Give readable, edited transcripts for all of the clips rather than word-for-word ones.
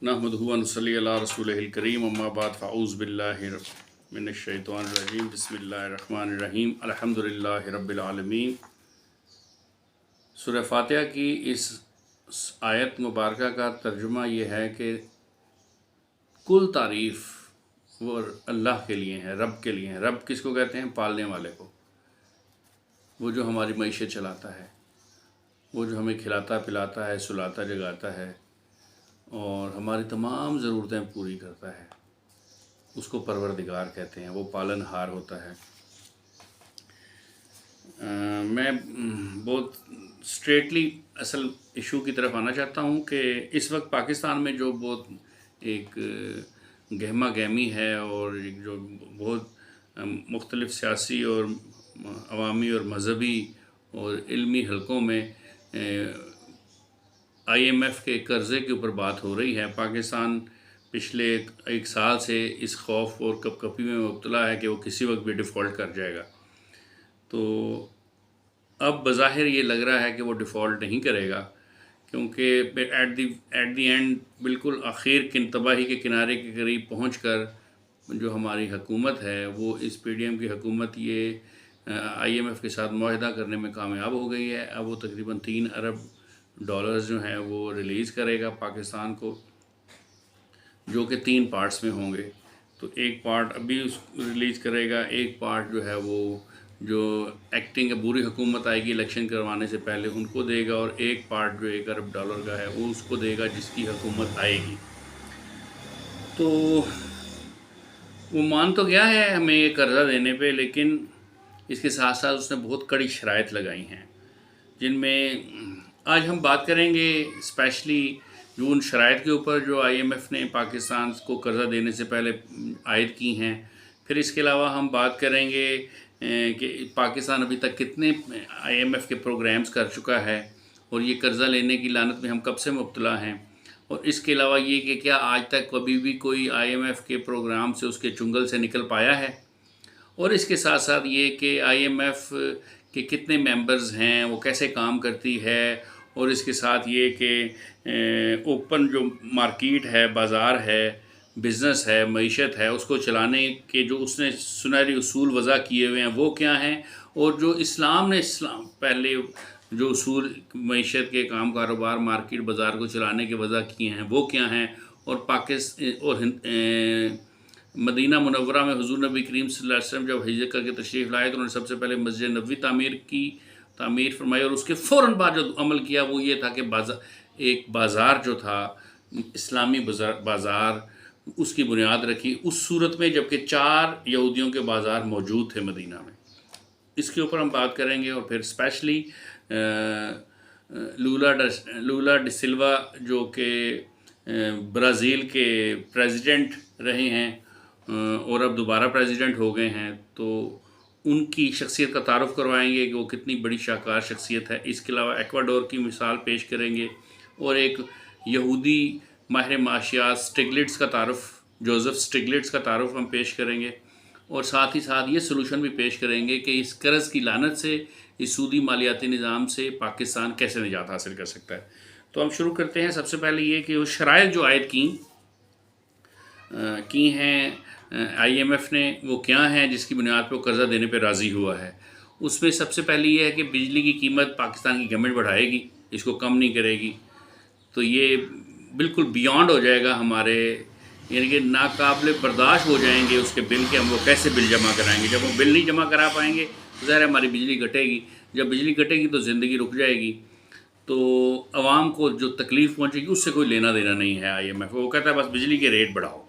नहमदुहु व नसल्ली अला रसूलिहिल करीम अम्मा बाद फ़अऊज़ु बिल्लाहि मिनश शैतानिर रजीम बिस्मिल्लाहिर रहमानिर रहीम अल्हम्दुलिल्लाहि रब्बिल आलमीन। सूरह फातिहा की इस आयत मुबारका का तर्जुमा ये है कि कुल तारीफ़ वो अल्लाह के लिए है, रब के लिए है। रब किसको कहते हैं? पालने वाले को, वो जो हमारी मईशत चलाता है, वो जो हमें खिलाता पिलाता है, सुलाता जगाता है और हमारी तमाम ज़रूरतें पूरी करता है, उसको परवरदिगार कहते हैं। वो पालनहार होता है। मैं बहुत स्ट्रेटली असल इशू की तरफ आना चाहता हूँ कि इस वक्त पाकिस्तान में जो बहुत एक गहमा गहमी है और एक जो बहुत मुख्तलिफ़ सियासी और अवामी और मज़हबी और इल्मी हलकों में IMF के कर्ज़े के ऊपर बात हो रही है। पाकिस्तान पिछले एक साल से इस खौफ और कपकपी में मुब्तला है कि वो किसी वक्त भी डिफ़ॉल्ट कर जाएगा। तो अब बज़ाहिर ये लग रहा है कि वो डिफ़ॉल्ट नहीं करेगा, क्योंकि एट दी एंड बिल्कुल आखिर किन तबाही के किनारे के करीब पहुंचकर जो हमारी हुकूमत है, वो इस PDM की हुकूमत ये IMF के साथ मुआहदा करने में कामयाब हो गई है। अब वो तकरीबन $3 अरब जो हैं वो रिलीज़ करेगा पाकिस्तान को, जो कि 3 पार्ट्स में होंगे। तो एक पार्ट अभी उस रिलीज़ करेगा, एक पार्ट जो है वो जो एक्टिंग बुरी हुकूमत आएगी इलेक्शन करवाने से पहले उनको देगा, और एक पार्ट जो $1 अरब का है वो उसको देगा जिसकी हुकूमत आएगी। तो वो मान तो गया है हमें ये कर्ज़ा देने पे, लेकिन इसके साथ साथ उसने बहुत कड़ी शराइत लगाई हैं, जिनमें आज हम बात करेंगे स्पेशली जो उन शराइत के ऊपर जो IMF ने पाकिस्तान को कर्ज़ा देने से पहले आयद की हैं। फिर इसके अलावा हम बात करेंगे कि पाकिस्तान अभी तक कितने IMF के प्रोग्राम्स कर चुका है और ये कर्ज़ा लेने की लानत में हम कब से मुब्तला हैं। और इसके अलावा ये कि क्या आज तक कभी भी कोई IMF के प्रोग्राम से उसके चुंगल से निकल पाया है। और इसके साथ साथ ये कि IMF के कितने मेंबर्स हैं, वो कैसे काम करती है, और इसके साथ ये कि ओपन जो मार्केट है, बाज़ार है, बिज़नेस है, मईशत है, उसको चलाने के जो उसने सुनहरी उसूल वज़ा किए हुए हैं वो क्या हैं, और जो इस्लाम ने पहले जो उसूल मईशत के काम कारोबार मार्केट बाज़ार को चलाने के वज़ा किए हैं वो क्या हैं। और पाकिस्तान और मदीना मुनव्वरा में हुज़ूर नबी करीम सल्लल्लाहु अलैहि वसल्लम जब हिजरत करके तशरीफ़ लाए तो उन्होंने सबसे पहले मस्जिद नबवी तामीर फरमाई, और उसके फ़ौरन बाद जो अमल किया वो ये था कि एक बाज़ार जो था इस्लामी बाज़ार, उसकी बुनियाद रखी उस सूरत में जबकि 4 यहूदियों के बाज़ार मौजूद थे मदीना में। इसके ऊपर हम बात करेंगे। और फिर स्पेशली लूला डी सिल्वा जो कि ब्राज़ील के प्रेसिडेंट रहे हैं और अब दोबारा प्रेसिडेंट हो गए हैं, तो उनकी शख्सियत का तारुफ़ करवाएंगे कि वो कितनी बड़ी शाहकार शख्सियत है। इसके अलावा एक्वाडोर की मिसाल पेश करेंगे और एक यहूदी माहिर माशियात स्टिग्लिट्ज़ का तारुफ़, जोसेफ स्टिग्लिट्ज़ का तारुफ़ हम पेश करेंगे, और साथ ही साथ ये सलूशन भी पेश करेंगे कि इस कर्ज़ की लानत से, इस सूदी मालियाती निज़ाम से पाकिस्तान कैसे निजात हासिल कर सकता है। तो हम शुरू करते हैं। सबसे पहले ये कि वो शराइत जो आयद की हैं IMF ने वो क्या हैं जिसकी बुनियाद पर कर्ज़ा देने पर राज़ी हुआ है। उसमें सबसे पहले ये है कि बिजली की कीमत पाकिस्तान की गवर्नमेंट बढ़ाएगी, इसको कम नहीं करेगी। तो ये बिल्कुल बियॉन्ड हो जाएगा हमारे, यानी कि नाकाबिल बर्दाश्त हो जाएंगे उसके बिल के। हम वो कैसे बिल जमा कराएंगे? जब वो बिल नहीं जमा करा पाएंगे तो ज़ाहिर है हमारी बिजली घटेगी। जब बिजली घटेगी तो ज़िंदगी रुक जाएगी, तो आवाम को जो तकलीफ़ पहुँचेगी उससे कोई लेना देना नहीं है IMF। वो कहता है बस बिजली के रेट बढ़ाओ।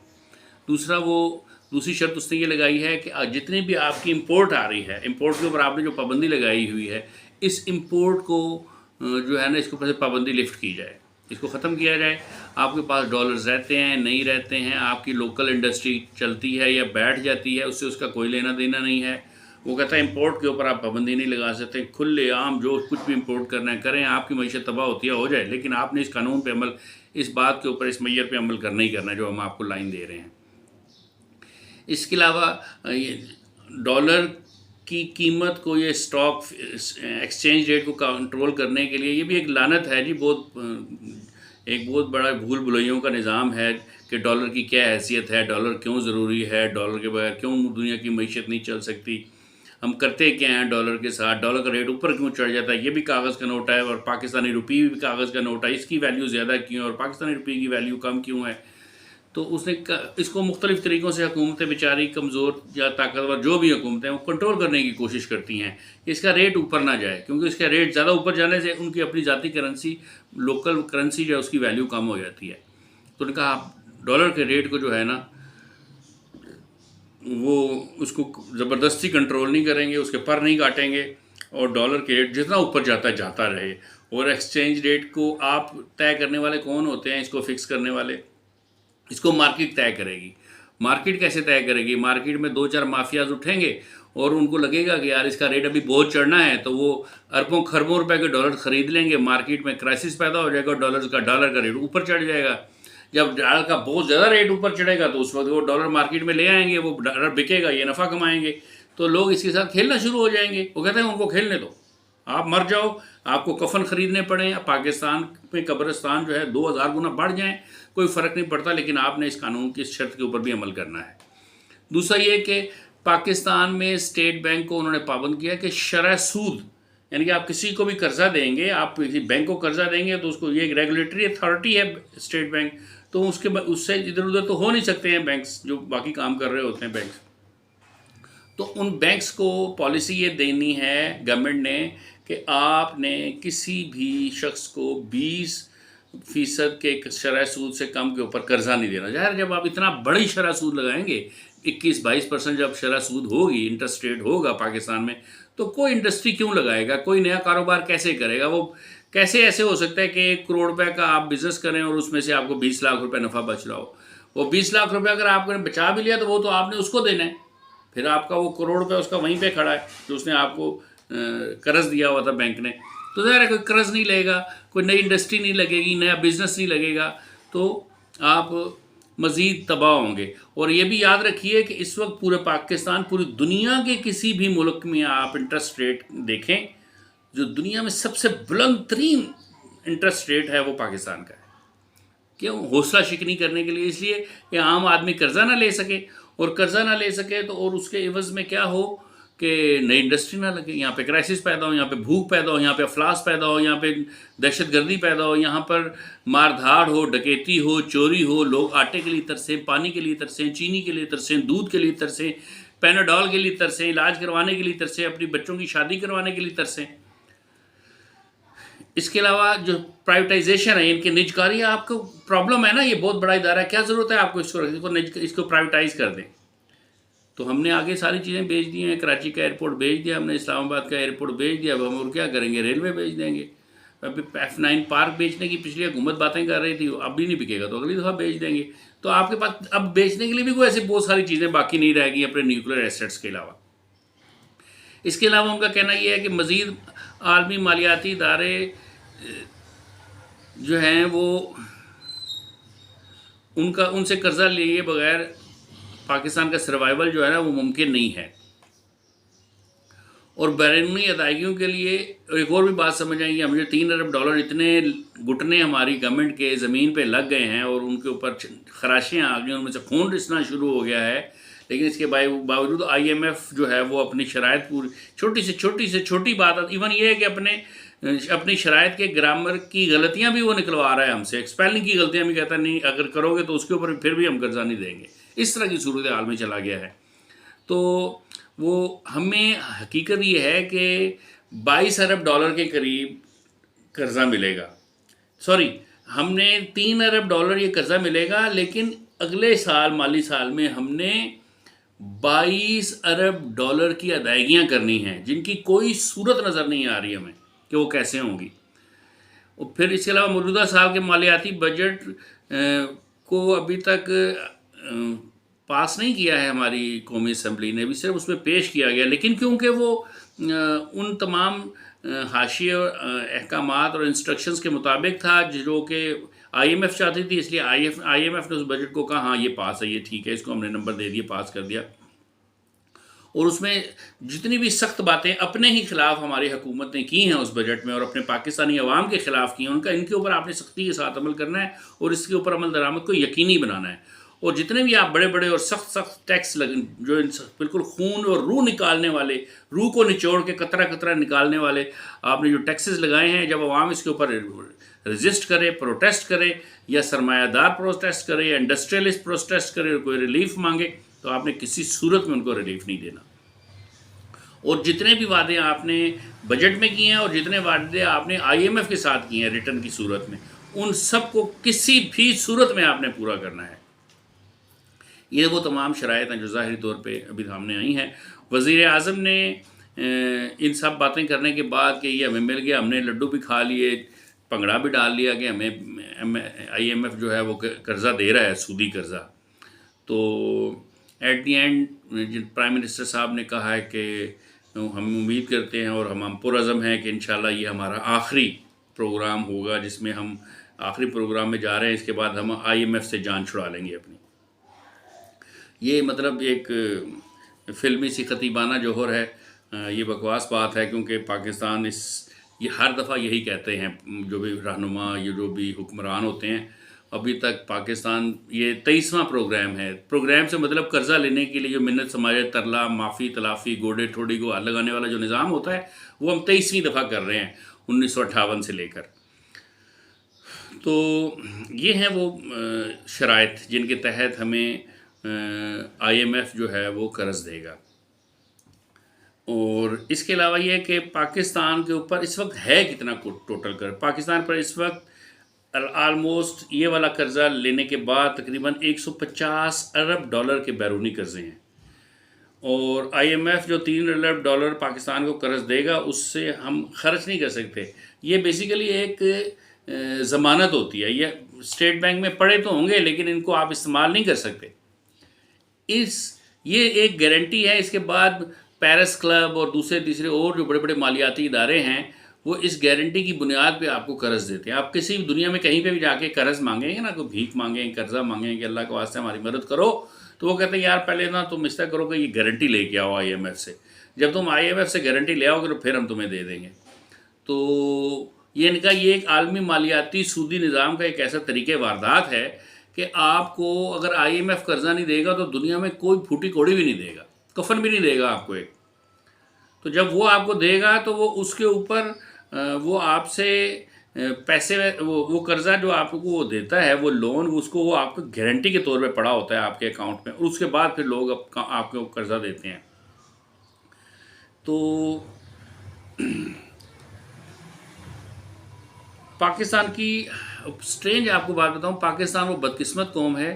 दूसरी शर्त उसने ये लगाई है कि जितनी भी आपकी इंपोर्ट आ रही है, इंपोर्ट के ऊपर आपने जो पाबंदी लगाई हुई है, इस इंपोर्ट को जो है ना, इसके ऊपर से पाबंदी लिफ्ट की जाए, इसको ख़त्म किया जाए। आपके पास डॉलर्स रहते हैं नहीं रहते हैं, आपकी लोकल इंडस्ट्री चलती है या बैठ जाती है, उससे उसका कोई लेना देना नहीं है। वो कहता है इंपोर्ट के ऊपर आप पाबंदी नहीं लगा सकते, खुले आम जो कुछ भी इंपोर्ट करना है करें, आपकी मईशत तबाह होती है हो जाए, लेकिन आपने इस कानून पे अमल, इस बात के ऊपर, इस मैयर पे अमल करना ही करना है जो हम आपको लाइन दे रहे हैं। इसके अलावा डॉलर की कीमत को, ये स्टॉक एक्सचेंज रेट को कंट्रोल करने के लिए, ये भी एक लानत है जी, बहुत एक बहुत बड़ा भूल भुलैयों का निज़ाम है कि डॉलर की क्या हैसियत है, डॉलर क्यों ज़रूरी है, डॉलर के बगैर क्यों दुनिया की मईशत नहीं चल सकती, हम करते क्या हैं डॉलर के साथ, डॉलर का रेट ऊपर क्यों चढ़ जाता है, ये भी कागज़ का नोट है, और पाकिस्तानी रुपये भी कागज़ का नोट है, इसकी वैल्यू ज़्यादा क्यों है और पाकिस्तानी रुपये की वैल्यू कम क्यों है। तो उसने इसको मुख्तलिफ़ तरीक़ों से हुकूमतें बेचारी कमज़ोर या ताकतवर जो भी हुकूमतें हैं वो कंट्रोल करने की कोशिश करती हैं कि इसका रेट ऊपर ना जाए, क्योंकि इसका रेट ज़्यादा ऊपर जाने से उनकी अपनी ज़ाती करेंसी, लोकल करेंसी जो है उसकी वैल्यू कम हो जाती है। तो उन्होंने कहा आप डॉलर के रेट को जो है ना वो उसको ज़बरदस्ती कंट्रोल नहीं करेंगे, उसके पर नहीं काटेंगे, और डॉलर के रेट जितना ऊपर जाता है जाता रहे। और एक्सचेंज रेट को आप तय करने वाले कौन होते हैं, इसको फिक्स करने वाले, इसको मार्केट तय करेगी। मार्केट कैसे तय करेगी? मार्केट में दो चार माफियाज उठेंगे और उनको लगेगा कि यार इसका रेट अभी बहुत चढ़ना है, तो वो अरबों खरबों रुपए के डॉलर खरीद लेंगे, मार्केट में क्राइसिस पैदा हो जाएगा, डॉलर का रेट ऊपर चढ़ जाएगा। जब डॉलर का बहुत ज़्यादा रेट ऊपर चढ़ेगा तो उस वक्त वो डॉलर मार्केट में ले आएंगे, वो डॉलर बिकेगा, ये नफ़ा कमाएंगे, तो लोग इसके साथ खेलना शुरू हो जाएंगे। वो कहते हैं उनको खेलने दो, आप मर जाओ, आपको कफन ख़रीदने पड़े, पाकिस्तान में कब्रिस्तान जो है 2000 गुना बढ़ जाएं, कोई फ़र्क नहीं पड़ता, लेकिन आपने इस कानून की शर्त के ऊपर भी अमल करना है। दूसरा ये कि पाकिस्तान में स्टेट बैंक को उन्होंने पाबंद किया कि शरह सूद, यानी कि आप किसी को भी कर्जा देंगे, आप किसी बैंक को कर्जा देंगे तो उसको, ये एक रेगुलेटरी अथॉरिटी है स्टेट बैंक, तो उससे इधर उधर तो हो नहीं सकते हैं बैंक्स जो बाकी काम कर रहे होते हैं बैंक्स। तो उन बैंक्स को पॉलिसी ये देनी है गवर्नमेंट ने कि आपने किसी भी शख्स को 20% के शरह सूद से कम के ऊपर कर्जा नहीं देना। ज़ाहिर जब आप इतना बड़ी शरह सूद लगाएंगे, 21-22% जब शरह सूद होगी, इंटरेस्ट रेट होगा पाकिस्तान में, तो कोई इंडस्ट्री क्यों लगाएगा, कोई नया कारोबार कैसे करेगा? वो कैसे ऐसे हो सकता है कि 1 करोड़ रुपए का आप बिज़नेस करें और उसमें से आपको 20 लाख रुपए नफ़ा बच रहा हो? वो 20 लाख रुपए अगर आपने बचा भी लिया तो वो तो आपने उसको देना है, फिर आपका वो करोड़ रुपए उसका वहीं पे खड़ा है जो उसने आपको कर्ज दिया हुआ था बैंक ने। तो ज़ाहिर है कोई कर्ज नहीं लेगा, कोई नई इंडस्ट्री नहीं लगेगी, नया बिजनेस नहीं लगेगा, तो आप मज़ीद तबाह होंगे। और ये भी याद रखिए कि इस वक्त पूरे पाकिस्तान, पूरी दुनिया के किसी भी मुल्क में आप इंटरेस्ट रेट देखें, जो दुनिया में सबसे बुलंद तरीन इंटरेस्ट रेट है वो पाकिस्तान का है। क्यों? हौसला शिकनी करने के लिए, इसलिए कि आम आदमी कर्जा ना ले सके, और कर्जा ना ले सके तो और उसके एवज़ में क्या हो कि नई इंडस्ट्री ना लगे, यहाँ पे क्राइसिस पैदा हो, यहाँ पे भूख पैदा हो, यहाँ पे अफलास पैदा हो, यहाँ पे दहशतगर्दी पैदा हो, यहाँ पर मारधाड़ हो, डकैती हो, चोरी हो, लोग आटे के लिए तरसें, पानी के लिए तरसें, चीनी के लिए तरसें, दूध के लिए तरसें, पैनाडॉल के लिए तरसें, इलाज करवाने के लिए तरसें, अपनी बच्चों की शादी करवाने के लिए तरसें। इसके अलावा जो प्राइवेटाइजेशन है, इनके निजकारी, आपको प्रॉब्लम है ना, ये बहुत बड़ा इदारा है, क्या ज़रूरत है आपको इसको प्राइवेटाइज़ कर दें। तो हमने आगे सारी चीज़ें भेज दी हैं, कराची का एयरपोर्ट भेज दिया हमने, इस्लामाबाद का एयरपोर्ट भेज दिया, अब हम और क्या करेंगे, रेलवे भेज देंगे। अभी F9 पार्क बेचने की पिछली हुकूमत बातें कर रही थी, अब भी नहीं बिकेगा तो अगली दफ़ा बेच देंगे। तो आपके पास अब बेचने के लिए भी कोई ऐसी बहुत सारी चीज़ें बाकी नहीं रहेगी अपने न्यूक्लियर एसेट्स के अलावा। इसके अलावा उनका कहना यह है कि मज़ीद आलमी मालियाती इदारे जो हैं वो उनसे कर्जा लिए बगैर पाकिस्तान का सर्वाइवल जो है ना वो मुमकिन नहीं है। और बैरूनी अदायगियों के लिए एक और भी बात समझ आएंगी, हमें $3 अरब इतने घुटने हमारी गवर्नमेंट के ज़मीन पे लग गए हैं और उनके ऊपर खराशियाँ आ गई, उनमें से खून रिसना शुरू हो गया है, लेकिन इसके बावजूद IMF जो है वो अपनी शराइत पूरी, छोटी से छोटी बात, इवन ये है कि अपनी शराइत के ग्रामर की गलतियाँ भी वो निकलवा रहा है हमसे, स्पेलिंग की गलतियाँ भी कहता नहीं अगर करोगे तो उसके ऊपर फिर भी हम कर्जा नहीं देंगे। इस तरह की सूरत हाल में चला गया है। तो वो हमें हकीकत ये है कि $22 अरब के करीब कर्जा मिलेगा, सॉरी हमने $3 अरब ये कर्जा मिलेगा, लेकिन अगले साल माली साल में हमने $22 अरब की अदायगियाँ करनी हैं, जिनकी कोई सूरत नज़र नहीं आ रही हमें कि वो कैसे होंगी। और फिर इसके अलावा मौजूदा साल के मालियाती बजट को अभी तक पास नहीं किया है हमारी कौमी असम्बली ने, भी सिर्फ उसमें पेश किया गया, लेकिन क्योंकि वो उन तमाम हाशिए अहकामात और इंस्ट्रक्शंस के मुताबिक था जो कि IMF चाहती थी, इसलिए IMF ने उस बजट को कहा हाँ ये पास है, ये ठीक है, इसको हमने नंबर दे दिए, पास कर दिया। और उसमें जितनी भी सख्त बातें अपने ही खिलाफ हमारी हुकूमत ने की हैं उस बजट में और अपने पाकिस्तानी अवाम के ख़िलाफ़ की हैं, उनका इनके ऊपर आपने सख्ती के साथ अमल करना है और इसके ऊपर अमल दरामद को यकीनी बनाना है। और जितने भी आप बड़े बड़े और सख्त सख्त टैक्स जो बिल्कुल खून और रूह निकालने वाले, रूह को निचोड़ के कतरा कतरा निकालने वाले आपने जो टैक्सेस लगाए हैं, जब अवाम इसके ऊपर रजिस्ट करे, प्रोटेस्ट करे, या सरमायादार प्रोटेस्ट करे, या इंडस्ट्रियलिस्ट प्रोटेस्ट करे और कोई रिलीफ मांगे, तो आपने किसी सूरत में उनको रिलीफ नहीं देना। और जितने भी वादे आपने बजट में किए हैं और जितने वादे आपने IMF के साथ किए हैं रिटर्न की सूरत में, उन सब को किसी भी सूरत में आपने पूरा करना है। ये वो तमाम शराइत हैं जो ज़ाहिरी तौर पे अभी सामने आई हैं। वज़ीर आज़म ने इन सब बातें करने के बाद कि ये हमें मिल गया, हमने लड्डू भी खा लिए, पंगड़ा भी डाल लिया कि हमें IMF जो है वो कर्ज़ा दे रहा है, सूदी कर्ज़ा। तो at the and prime minister साहब ने कहा है कि हम उम्मीद करते हैं और हम पुरअज़म हैं कि इंशाल्लाह ये हमारा आखिरी प्रोग्राम होगा जिसमें हम आखिरी प्रोग्राम में जा रहे हैं, इसके बाद हम IMF से जान छुड़ा लेंगे अपनी। ये मतलब एक फ़िल्मी सी खतीबाना जोहर है, ये बकवास बात है, क्योंकि पाकिस्तान ये हर दफ़ा यही कहते हैं जो भी रहनुमा, ये जो भी हुक्मरान होते हैं। अभी तक पाकिस्तान ये 23वां प्रोग्राम है। प्रोग्राम से मतलब कर्ज़ा लेने के लिए जो मिन्नत समाजे, तरला, माफ़ी, तलाफ़ी, गोडे ठोड़ी को हाथ लगाने वाला जो निज़ाम होता है, वो हम 23वीं दफ़ा कर रहे हैं 1958 से लेकर। तो ये हैं वो शराइत जिनके तहत हमें IMF जो है वो कर्ज़ देगा। और इसके अलावा ये है कि पाकिस्तान के ऊपर इस वक्त है कितना टोटल कर्ज। पाकिस्तान पर इस वक्त आलमोस्ट ये वाला कर्ज़ा लेने के बाद तकरीबन 150 अरब डॉलर के बैरूनी कर्ज़े हैं। और IMF जो 3 अरब डॉलर पाकिस्तान को कर्ज़ देगा उससे हम खर्च नहीं कर सकते। ये बेसिकली एक ज़मानत होती है। ये स्टेट बैंक में पड़े तो होंगे लेकिन इनको आप इस्तेमाल नहीं कर सकते। ये एक गारंटी है। इसके बाद पेरिस क्लब और दूसरे तीसरे और जो बड़े बड़े मालियाती इदारे हैं वो इस गारंटी की बुनियाद पे आपको कर्ज़ देते हैं। आप किसी भी दुनिया में कहीं पे भी जाके कर्ज़ मांगेंगे ना, कोई भीख मांगेंगे, कर्ज़ा मांगेंगे कि अल्लाह के वास्ते हमारी मदद करो, तो वो कहते हैं यार पहले ना तुम इस तरह करो कि ये गारंटी लेके आओ IMF से। जब तुम IMF से गारंटी ले आओगे तो फिर हम तुम्हें दे देंगे। तो ये इनका ये एक आलमी मालियाती सूदी निज़ाम का एक ऐसा तरीक़े वारदात है कि आपको अगर IMF कर्ज़ा नहीं देगा तो दुनिया में कोई फूटी कौड़ी भी नहीं देगा, कफन भी नहीं देगा आपको एक। तो जब वो आपको देगा तो वो उसके ऊपर वो आपसे पैसे, वो कर्ज़ा जो आपको वो देता है, वो लोन, उसको वो आपको गारंटी के तौर पे पड़ा होता है आपके अकाउंट में, और उसके बाद फिर लोग आपको कर्ज़ा देते हैं। तो पाकिस्तान की स्ट्रेंज आपको बात बताऊं, पाकिस्तान वो बदकिस्मत कौम है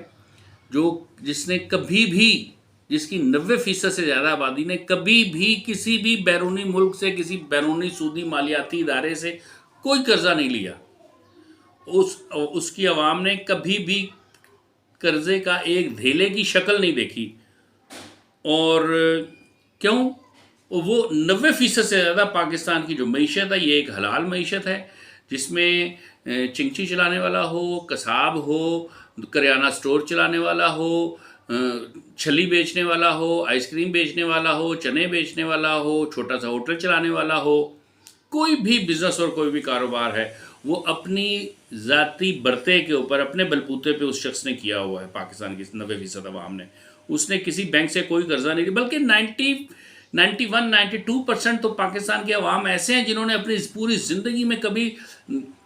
जिसने कभी भी, जिसकी 90% से ज़्यादा आबादी ने कभी भी किसी भी बैरूनी मुल्क से, किसी बैरूनी सूदी मालियाती इदारे से कोई कर्ज़ा नहीं लिया। उसकी आवाम ने कभी भी कर्ज़े का एक धेले की शक्ल नहीं देखी। और क्यों? वो 90% से ज़्यादा पाकिस्तान की जो मईशत है ये एक हलाल मईशत है, जिसमें चिंची चलाने वाला हो, कसाब हो, करियाना स्टोर चलाने वाला हो, छली बेचने वाला हो, आइसक्रीम बेचने वाला हो, चने बेचने वाला हो, छोटा सा होटल चलाने वाला हो, कोई भी बिज़नेस और कोई भी कारोबार है वो अपनी ज़ाती बरते के ऊपर, अपने बलबूते पे उस शख्स ने किया हुआ है। पाकिस्तान की 90% आवाम ने, उसने किसी बैंक से कोई कर्ज़ा नहीं लिया, बल्कि 91-92% तो पाकिस्तान के अवाम ऐसे हैं जिन्होंने अपनी पूरी ज़िंदगी में कभी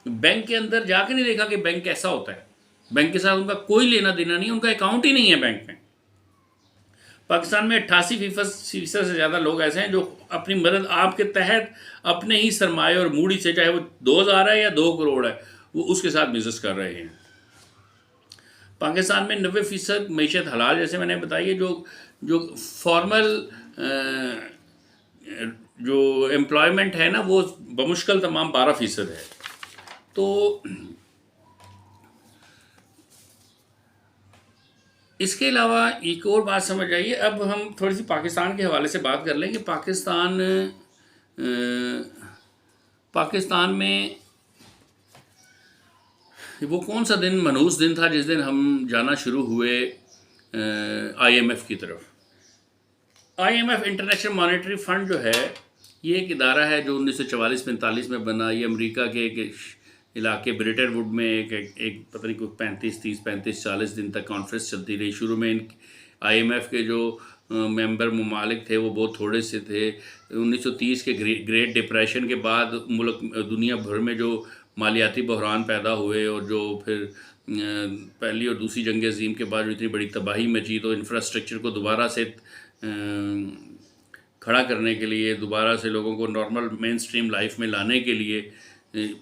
बैंक के अंदर जाके नहीं देखा कि बैंक कैसा होता है। बैंक के साथ उनका कोई लेना देना नहीं, उनका अकाउंट ही नहीं है बैंक में। पाकिस्तान में 88% से ज़्यादा लोग ऐसे हैं जो अपनी मदद आपके तहत अपने ही सरमाए और मूड़ी से, चाहे वो 2000 है या 2 करोड़ है, वो उसके साथ बिजनेस कर रहे हैं। पाकिस्तान में 90% मईशत हलाल, जैसे मैंने बताई है। जो फॉर्मल जो एम्प्लॉयमेंट है ना वो बमुश्किल तमाम 12% है। तो इसके अलावा एक और बात समझ आइए, अब हम थोड़ी सी पाकिस्तान के हवाले से बात कर लें कि पाकिस्तान में वो कौन सा दिन, मनहूस दिन था जिस दिन हम जाना शुरू हुए IMF की तरफ। IMF इंटरनेशनल मॉनेटरी फंड जो है, ये एक इदारा है जो 1944-45 में बना। ये अमेरिका के एक इलाके ब्रिटेन वुड में एक पता नहीं कोई 35-40 दिन तक कॉन्फ्रेंस चलती रही। शुरू में इन IMF के जो मेंबर ममालिक थे वो बहुत थोड़े से थे। 1930 के ग्रेट डिप्रेशन के बाद मुल्क दुनिया भर में जो मालियाती बहरान पैदा हुए और जो फिर पहली और दूसरी जंग अज़ीम के बाद जो इतनी बड़ी तबाही मची, तो इंफ्रास्ट्रक्चर को दोबारा से खड़ा करने के लिए, दोबारा से लोगों को नॉर्मल मेन स्ट्रीम लाइफ में लाने के लिए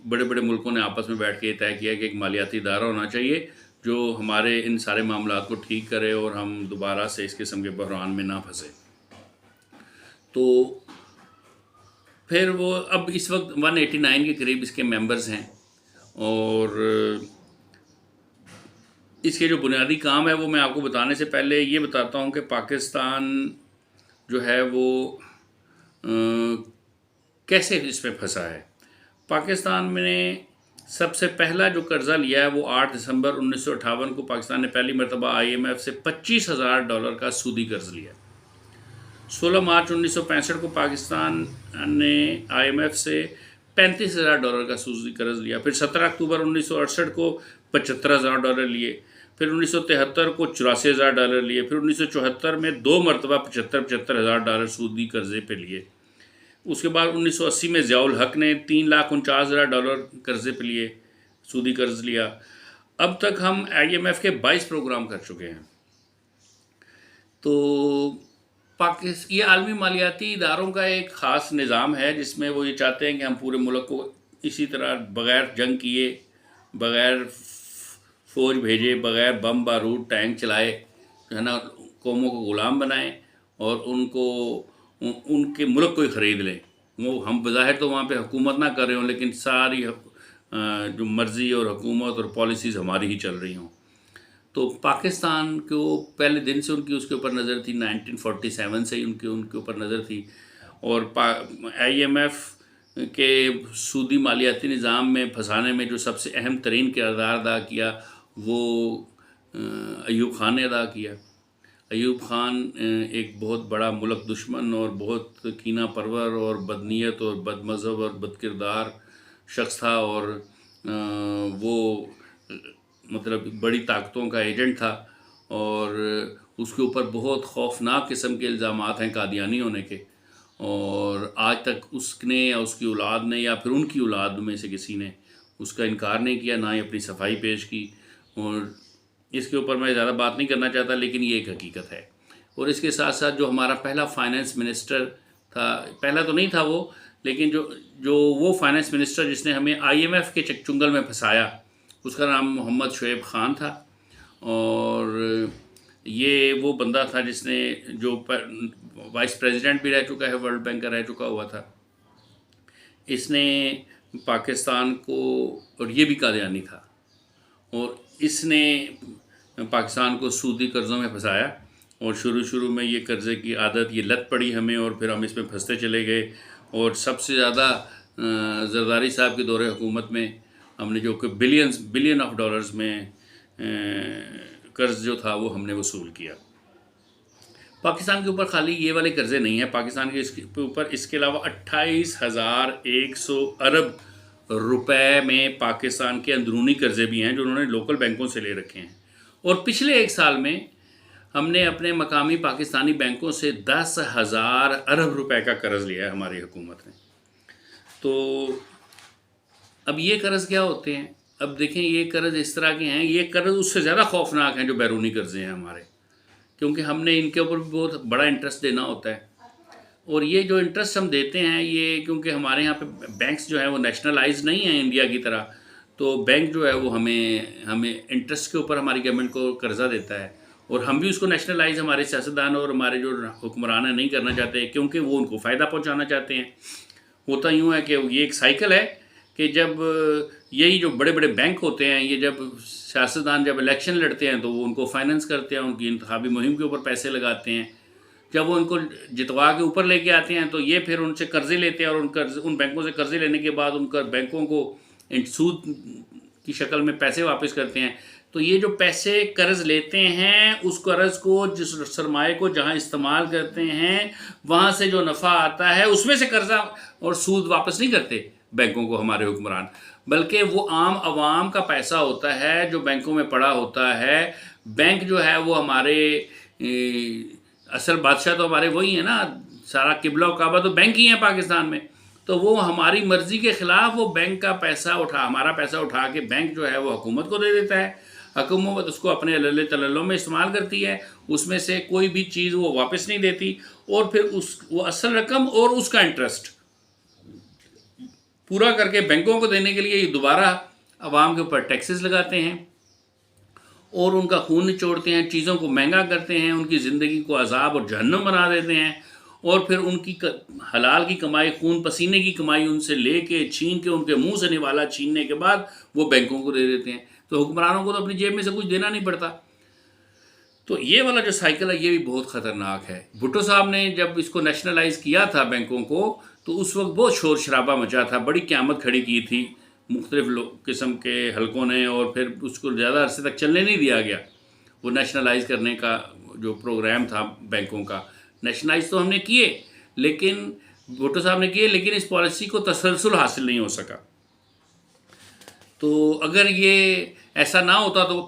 बड़े बड़े मुल्कों ने आपस में बैठ के तय किया कि एक मालियाती इदारा होना चाहिए जो हमारे इन सारे मामलात को ठीक करे और हम दोबारा से इस किस्म के बहरान में ना फंसे। तो फिर वो अब इस वक्त 189 के करीब इसके मेंबर्स हैं और इसके जो बुनियादी काम है वो मैं आपको बताने से पहले ये बताता हूँ कि पाकिस्तान जो है वो कैसे इसमें फंसा है। पाकिस्तान में सबसे पहला जो कर्ज़ा लिया है वो 8 दिसंबर 1958 को पाकिस्तान ने पहली मरतबा IMF से $25,000 का सूदी कर्ज लिया। 16 मार्च 1965 को पाकिस्तान ने IMF से $35,000 का सूदी कर्ज लिया। फिर 17 अक्टूबर 1968 को $75,000 लिए। फिर 1973 को $84,000 लिए। फिर 1974 में 2 मरतबा $75,000 सूदी कर्जे पे लिए। उसके बाद 1980 में ज़ियाउल हक ने $3,49,000 कर्जे पे लिए, सूदी कर्ज लिया। अब तक हम IMF के 22 प्रोग्राम कर चुके हैं। तो ये आलमी मालियाती इदारों का एक ख़ास निज़ाम है जिसमें वो ये चाहते हैं कि हम पूरे मुल्क को इसी तरह बग़ैर जंग किए, बग़ैर फ़ौज भेजे, बग़ैर बम बारूद टैंक चलाए, जो है ना, कौमों को ग़ुलाम बनाएं और उनके मुल्क को ही ख़रीद लें। वो हम बज़ाहिर तो वहाँ पे हुकूमत ना कर रहे हों, लेकिन सारी जो मर्ज़ी और हुकूमत और पॉलिसीज़ हमारी ही चल रही हों। तो पाकिस्तान को पहले दिन से उनकी उसके ऊपर नज़र थी, 1947 से ही उनके ऊपर नज़र थी। और IMF के सूदी मालियाती निज़ाम में फंसाने में जो सबसे अहम तरीन किरदार अदा किया वो अयूब ख़ान ने अदा किया। अयूब ख़ान एक बहुत बड़ा मुल्क दुश्मन और बहुत कीना परवर और बदनीयत और बदमज़हब और बदकिरदार शख्स था और वो मतलब बड़ी ताकतों का एजेंट था और उसके ऊपर बहुत खौफनाक किस्म के इल्ज़ामात हैं कादियानी होने के। और आज तक उसने या उसकी औलाद ने या फिर उनकी औलाद में से किसी ने उसका इनकार नहीं किया, ना ही अपनी सफाई पेश की। और इसके ऊपर मैं ज़्यादा बात नहीं करना चाहता, लेकिन ये एक हकीकत है। और इसके साथ साथ जो हमारा पहला फाइनेंस मिनिस्टर था, पहला तो नहीं था वो, लेकिन जो वो फाइनेंस मिनिस्टर जिसने हमें IMF के चंगुल में फंसाया, उसका नाम मोहम्मद शुएब ख़ान था। और ये वो बंदा था जिसने जो वाइस प्रेसिडेंट भी रह चुका है, वर्ल्ड बैंक का रह चुका हुआ था। इसने पाकिस्तान को, और ये भी कादियानी था, और इसने पाकिस्तान को सूदी कर्ज़ों में फंसाया। और शुरू में ये कर्ज़े की आदत, ये लत पड़ी हमें और फिर हम इसमें फंसते चले गए। और सबसे ज़्यादा ज़रदारी साहब के दौरे हुकूमत में हमने जो कि बिलियन ऑफ डॉलर्स में कर्ज़ जो था वो हमने वसूल किया। पाकिस्तान के ऊपर खाली ये वाले कर्ज़े नहीं हैं, पाकिस्तान के ऊपर इसके अलावा 28,100 अरब रुपए में पाकिस्तान के अंदरूनी कर्ज़े भी हैं जो उन्होंने लोकल बैंकों से ले रखे हैं। और पिछले 1 साल में हमने अपने मकामी पाकिस्तानी बैंकों से 10,000 अरब रुपए का कर्ज़ लिया है हमारी हुकूमत ने। तो अब ये कर्ज़ क्या होते हैं? अब देखें, ये कर्ज़ इस तरह के हैं, ये कर्ज़ उससे ज़्यादा खौफनाक हैं जो बैरूनी कर्ज़े हैं हमारे, क्योंकि हमने इनके ऊपर भी बहुत बड़ा इंटरेस्ट देना होता है। और ये जो इंटरेस्ट हम देते हैं, ये क्योंकि हमारे यहाँ पे बैंक्स जो हैं वो नेशनलाइज नहीं हैं इंडिया की तरह, तो बैंक जो है वो हमें इंटरेस्ट के ऊपर हमारी गवर्नमेंट को कर्ज़ा देता है और हम भी उसको नेशनलाइज हमारे सियासतदान और हमारे जो हुक्मरान नहीं करना चाहते, क्योंकि वो उनको फ़ायदा पहुँचाना चाहते हैं। होता यूँ है कि ये एक साइकिल है कि जब यही जो बड़े बड़े बैंक होते हैं, ये जब सियासतदान जब इलेक्शन लड़ते हैं तो वो उनको फाइनेंस करते हैं, उनकी इंतखाबी मुहिम के ऊपर पैसे लगाते हैं। जब वो उनको जितवा के ऊपर लेके आते हैं तो ये फिर उनसे कर्ज़े लेते हैं और उन बैंकों से कर्ज़े लेने के बाद उनका बैंकों को सूद की शक्ल में पैसे वापस करते हैं। तो ये जो पैसे कर्ज लेते हैं, उस कर्ज को, जिस सरमाए को जहाँ इस्तेमाल करते हैं, वहाँ से जो नफ़ा आता है उसमें से कर्जा और सूद वापस नहीं करते बैंकों को हमारे हुक्मरान, बल्कि वो आम आवाम का पैसा होता है जो बैंकों में पड़ा होता है। बैंक जो है वो हमारे असल बादशाह तो हमारे वही है ना, सारा किबला और काबा तो बैंक ही है पाकिस्तान में। तो वो हमारी मर्ज़ी के ख़िलाफ़ वो बैंक का पैसा हमारा पैसा उठा के बैंक जो है वो हुकूमत को दे देता है। हुकूमत उसको अपने अल्ले तल्लों में इस्तेमाल करती है, उसमें से कोई भी चीज़ वो वापस नहीं देती, और फिर वो असल रकम और उसका इंटरेस्ट पूरा करके बैंकों को देने के लिए ये दोबारा आवाम के ऊपर टैक्सेस लगाते हैं और उनका खून निचोड़ते हैं, चीज़ों को महंगा करते हैं, उनकी ज़िंदगी को अजाब और जहन्नम बना देते हैं, और फिर उनकी हलाल की कमाई, खून पसीने की कमाई उनसे लेके छीन के उनके मुंह से निवाला छीनने के बाद वो बैंकों को दे देते हैं। तो हुक्मरानों को तो अपनी जेब में से कुछ देना नहीं पड़ता। तो ये वाला जो साइकिल है ये भी बहुत ख़तरनाक है। भुट्टो साहब ने जब इसको नेशनलाइज किया था बैंकों को, तो उस वक्त बहुत शोर शराबा मचा था, बड़ी क़यामत खड़ी की थी मुख्तलिफ़ किस्म के हलकों ने, और फिर उसको ज़्यादा अरसे तक चलने नहीं दिया गया। वो नेशनलाइज करने का जो प्रोग्राम था बैंकों का, नेशनलाइज तो हमने किए, लेकिन भुट्टो साहब ने किए, लेकिन इस पॉलिसी को तसलसल हासिल नहीं हो सका। तो अगर ये ऐसा ना होता तो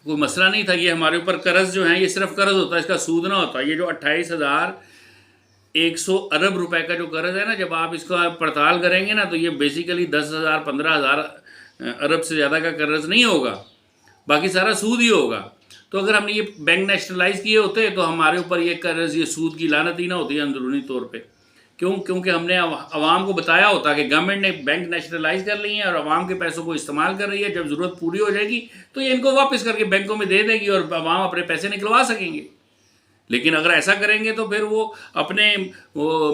कोई मसला नहीं था। ये हमारे ऊपर कर्ज जो है ये सिर्फ कर्ज होता है, इसका सूद ना होता। ये जो 28,100 अरब रुपए का जो कर्ज है ना, जब आप इसका पड़ताल करेंगे ना, तो ये बेसिकली 10,000 15,000 अरब से ज़्यादा का कर्ज नहीं होगा, बाकी सारा सूद ही होगा। तो अगर हमने ये बैंक नेशनलाइज किए होते तो हमारे ऊपर ये कर्ज, ये सूद की लानत ही ना होती अंदरूनी तौर पे। क्योंकि हमने आवाम को बताया होता कि गवर्नमेंट ने बैंक नेशनलाइज कर ली है और आवाम के पैसों को इस्तेमाल कर रही है, जब ज़रूरत पूरी हो जाएगी तो ये इनको वापस करके बैंकों में दे देगी और आवाम अपने पैसे निकलवा सकेंगे। लेकिन अगर ऐसा करेंगे तो फिर वो अपने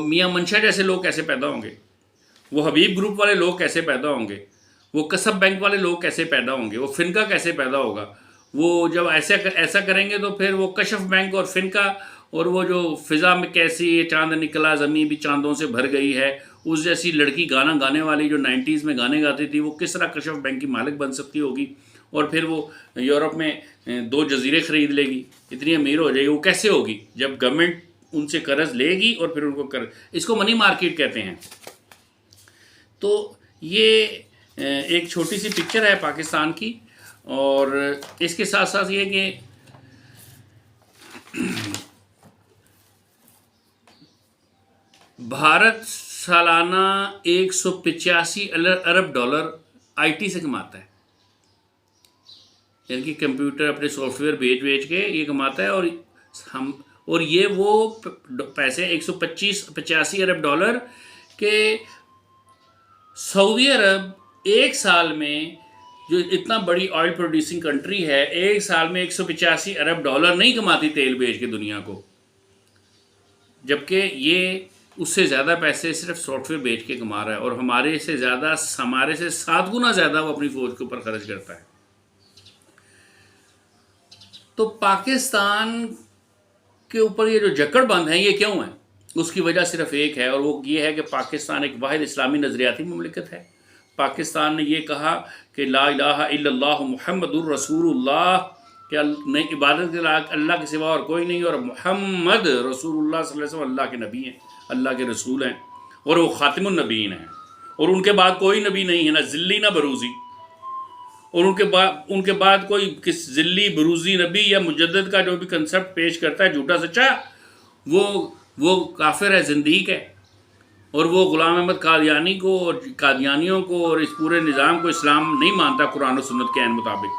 मियाँ मंशा जैसे लोग कैसे पैदा होंगे, वो हबीब ग्रुप वाले लोग कैसे पैदा होंगे, वो कसब बैंक वाले लोग कैसे पैदा होंगे, वो फिनका कैसे पैदा होगा। वो जब ऐसा करेंगे तो फिर वो कशफ बैंक और फिनका, और वो जो फ़िज़ा में कैसी चांद निकला ज़मीन भी चांदों से भर गई है, उस जैसी लड़की गाना गाने वाली जो 90s में गाने गाती थी, वो किस तरह कशफ बैंक की मालिक बन सकती होगी, और फिर वो यूरोप में 2 जजीरे ख़रीद लेगी, इतनी अमीर हो जाएगी। वो कैसे होगी जब गवर्नमेंट उनसे कर्ज लेगी और फिर उनको इसको मनी मार्केट कहते हैं। तो ये एक छोटी सी पिक्चर है पाकिस्तान की, और इसके साथ साथ ये कि भारत सालाना 185 अरब डॉलर आईटी से कमाता है, यानी कि कंप्यूटर अपने सॉफ्टवेयर बेच के ये कमाता है। और ये वो पैसे 185 अरब डॉलर के सऊदी अरब एक साल में, जो इतना बड़ी ऑयल प्रोड्यूसिंग कंट्री है, एक साल में 185 अरब डॉलर नहीं कमाती तेल बेच के दुनिया को, जबकि ये उससे ज़्यादा पैसे सिर्फ सॉफ्टवेयर बेच के कमा रहा है, और हमारे से 7 गुना ज़्यादा वो अपनी फ़ौज के ऊपर खर्च करता है। तो पाकिस्तान के ऊपर ये जो जकड़बंद है ये क्यों है? उसकी वजह सिर्फ एक है, और वो ये है कि पाकिस्तान एक वाहिद इस्लामी नज़रियाती मुमलिकत है। पाकिस्तान ने ये कहा कि ला इलाहा इल्लल्लाह मुहम्मदुर रसूलुल्लाह, कि नहीं इबादत के लायक अल्लाह के सिवा और कोई नहीं, और मोहम्मद रसूलुल्लाह सल्लल्लाहु अलैहि वसल्लम अल्लाह के नबी हैं, अल्लाह के रसूल हैं, और वो ख़ातिमुन नबीयीन हैं, और उनके बाद कोई नबी नहीं है, ना ज़िल्ली ना बरूज़ी, और उनके बाद कोई किस ज़िल्ली बरूज़ी नबी या मुजद्दिद का जो भी कंसेप्ट पेश करता है झूठा सच्चा, वो काफिर है, ज़िंदीक है, और वो ग़ुलाम अहमद कादियानी को और कादियानियों को और इस पूरे निज़ाम को इस्लाम नहीं मानता कुरान और सुन्नत के ऐन मुताबिक।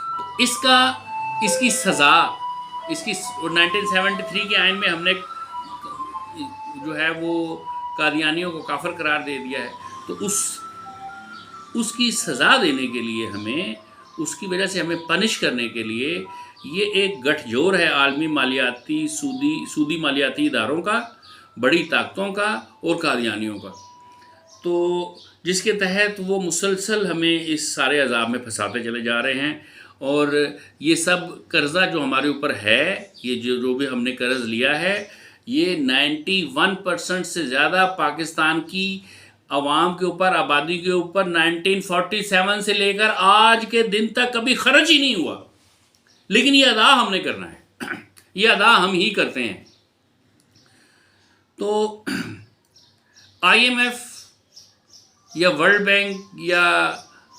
तो इसकी सज़ा, इसकी 1973 के आइन में हमने जो है वो कादियानियों को काफिर करार दे दिया है। तो उसकी सज़ा देने के लिए हमें, उसकी वजह से हमें पनिश करने के लिए ये एक गठजोड़ है आलमी मालियाती सूदी मालियाती इदारों का, बड़ी ताकतों का और कादियानियों का, तो जिसके तहत वो मुसलसल हमें इस सारे अजाब में फंसाते चले जा रहे हैं। और ये सब कर्ज़ा जो हमारे ऊपर है, ये जो भी हमने कर्ज़ लिया है, ये 91% से ज़्यादा पाकिस्तान की आवाम के ऊपर, आबादी के ऊपर 1947 से लेकर आज के दिन तक कभी खर्च ही नहीं हुआ। लेकिन ये अदा हमने करना है, ये अदा हम ही करते हैं। तो IMF या वर्ल्ड बैंक या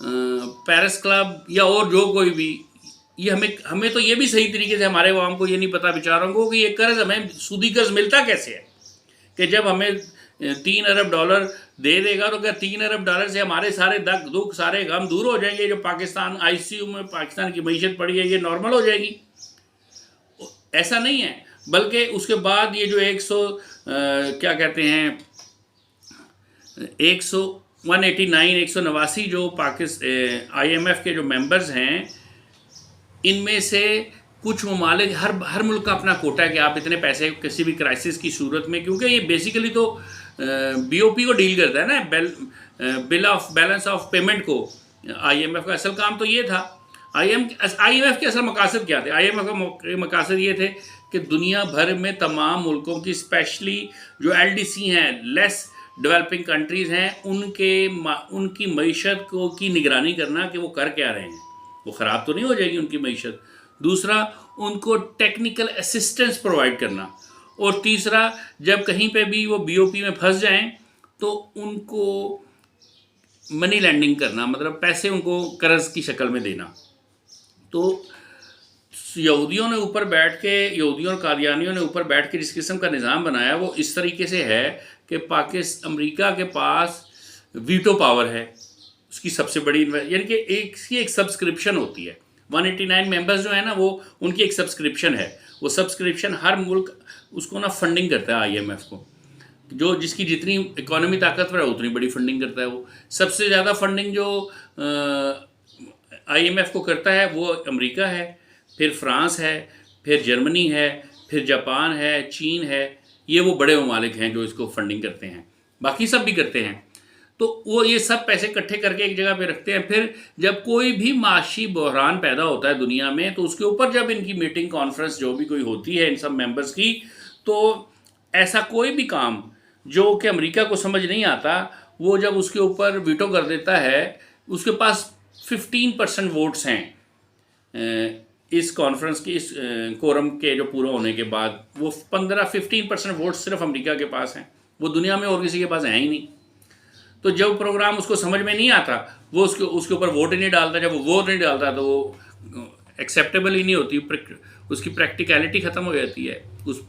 पेरिस क्लब या और जो कोई भी, ये हमें तो ये भी सही तरीके से हमारे आवाम को ये नहीं पता बेचारों को कि ये कर्ज हमें सूदी कर्ज मिलता कैसे है, कि जब हमें 3 अरब डॉलर दे देगा तो क्या 3 अरब डॉलर से हमारे सारे दुख सारे गम दूर हो जाएंगे? जो पाकिस्तान ICU में पाकिस्तान की मईशत पड़ी है ये नॉर्मल हो जाएगी? ऐसा नहीं है, बल्कि उसके बाद ये जो 100 क्या कहते हैं 189 जो IMF के जो मेंबर्स हैं, इनमें से कुछ ममालिक, हर मुल्क का अपना कोटा है कि आप इतने पैसे किसी भी क्राइसिस की सूरत में, क्योंकि ये बेसिकली तो BOP को डील करता है ना, bill of balance of payment को। IMF का असल काम तो ये था। IMF के असल मकासद क्या थे? IMF के मकासद ये थे कि दुनिया भर में तमाम मुल्कों की, स्पेशली जो LDC हैं, लेस डेवलपिंग कंट्रीज़ हैं, उनकी मईशत को की निगरानी करना कि वो कर क्या रहे हैं, वो ख़राब तो नहीं हो जाएगी उनकी मईशत। दूसरा, उनको टेक्निकल असिस्टेंस प्रोवाइड करना। और तीसरा, जब कहीं पे भी वो BOP में फंस जाएं तो उनको मनी लैंडिंग करना, मतलब पैसे उनको कर्ज की शक्ल में देना। तो यहूदियों ने ऊपर बैठ के, यहूदियों और कादियानियों ने ऊपर बैठ के जिस किस्म का निज़ाम बनाया वो इस तरीके से है कि अमेरिका के पास वीटो पावर है, उसकी सबसे बड़ी, यानी कि एक सब्सक्रिप्शन होती है। 189 मेंबर्स जो है ना, वो उनकी एक सब्सक्रिप्शन है। वो सब्सक्रिप्शन हर मुल्क उसको ना फंडिंग करता है IMF को, जो जिसकी जितनी इकोनॉमी ताकतवर है उतनी बड़ी फंडिंग करता है वो। सबसे ज़्यादा फंडिंग जो IMF को करता है वो अमेरिका है, फिर फ्रांस है, फिर जर्मनी है, फिर जापान है, चीन है। ये वो बड़े ममालिक हैं जो इसको फंडिंग करते हैं, बाकी सब भी करते हैं। तो वो ये सब पैसे इकट्ठे करके एक जगह पे रखते हैं। फिर जब कोई भी माशी बहरान पैदा होता है दुनिया में, तो उसके ऊपर जब इनकी मीटिंग कॉन्फ्रेंस जो भी कोई होती है इन सब मेंबर्स की, तो ऐसा कोई भी काम जो कि अमेरिका को समझ नहीं आता, वो जब उसके ऊपर वीटो कर देता है, उसके पास 15% वोट्स हैं इस कॉन्फ्रेंस की, इस कोरम के जो पूरा होने के बाद, वो 15% वोट्स सिर्फ अमेरिका के पास हैं, वो दुनिया में और किसी के पास हैं ही नहीं। तो जब प्रोग्राम उसको समझ में नहीं आता, वो उसके ऊपर वोट ही नहीं डालता। जब वो वोट नहीं डालता तो वो एक्सेप्टेबल ही नहीं होती, उसकी प्रैक्टिकलिटी ख़त्म हो जाती है उस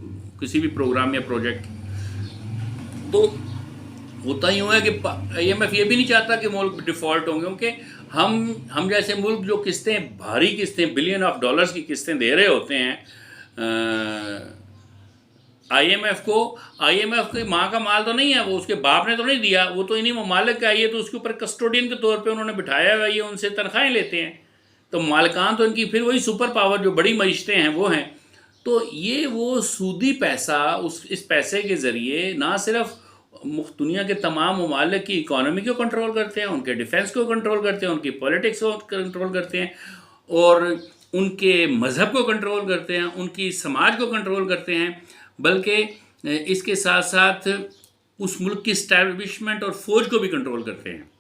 किसी भी प्रोग्राम या प्रोजेक्ट। तो होता यूँ है कि IMF ये भी नहीं चाहता कि मुल्क डिफ़ॉल्ट होंगे, क्योंकि हम जैसे मुल्क जो किस्तें, भारी किस्तें, बिलियन ऑफ डॉलर्स की किस्तें दे रहे होते हैं IMF के माँ का माल तो नहीं है, वो उसके बाप ने तो नहीं दिया, वो तो इन्हीं ममालिक का, ये तो उसके ऊपर कस्टोडियन के तौर पे उन्होंने बिठाया हुआ, ये उनसे तनख्वाहें लेते हैं। तो मालिकान तो इनकी फिर वही सुपर पावर जो बड़ी मईशतें हैं वो हैं। तो ये वो सूदी पैसा, इस पैसे के ज़रिए ना सिर्फ दुनिया के तमाम ममालिक की इकॉनमी को कंट्रोल करते हैं, उनके डिफेंस को कंट्रोल करते हैं, उनकी पॉलिटिक्स को कंट्रोल करते हैं, और उनके मज़हब को कंट्रोल करते हैं, उनकी समाज को कंट्रोल करते हैं, बल्कि इसके साथ साथ उस मुल्क की इस्टेब्लिशमेंट और फौज को भी कंट्रोल करते हैं।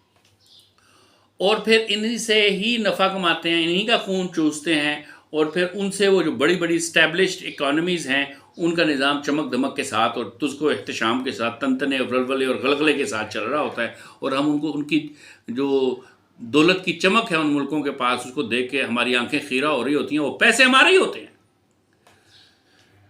और फिर इन्हीं से ही नफ़ा कमाते हैं, इन्हीं का खून चूसते हैं, और फिर उनसे वो जो बड़ी बड़ी इस्टेब्लिश्ड इकॉनमीज़ हैं उनका निज़ाम चमक दमक के साथ और तुझको एहतशाम के साथ, तनतने वलवले और गलगले के साथ चल रहा होता है। और हम उनको, उनकी जो दौलत की चमक है उन मुल्कों के पास, उसको देख के हमारी आंखें खीरा हो रही होती हैं, वो पैसे हमारे ही होते हैं।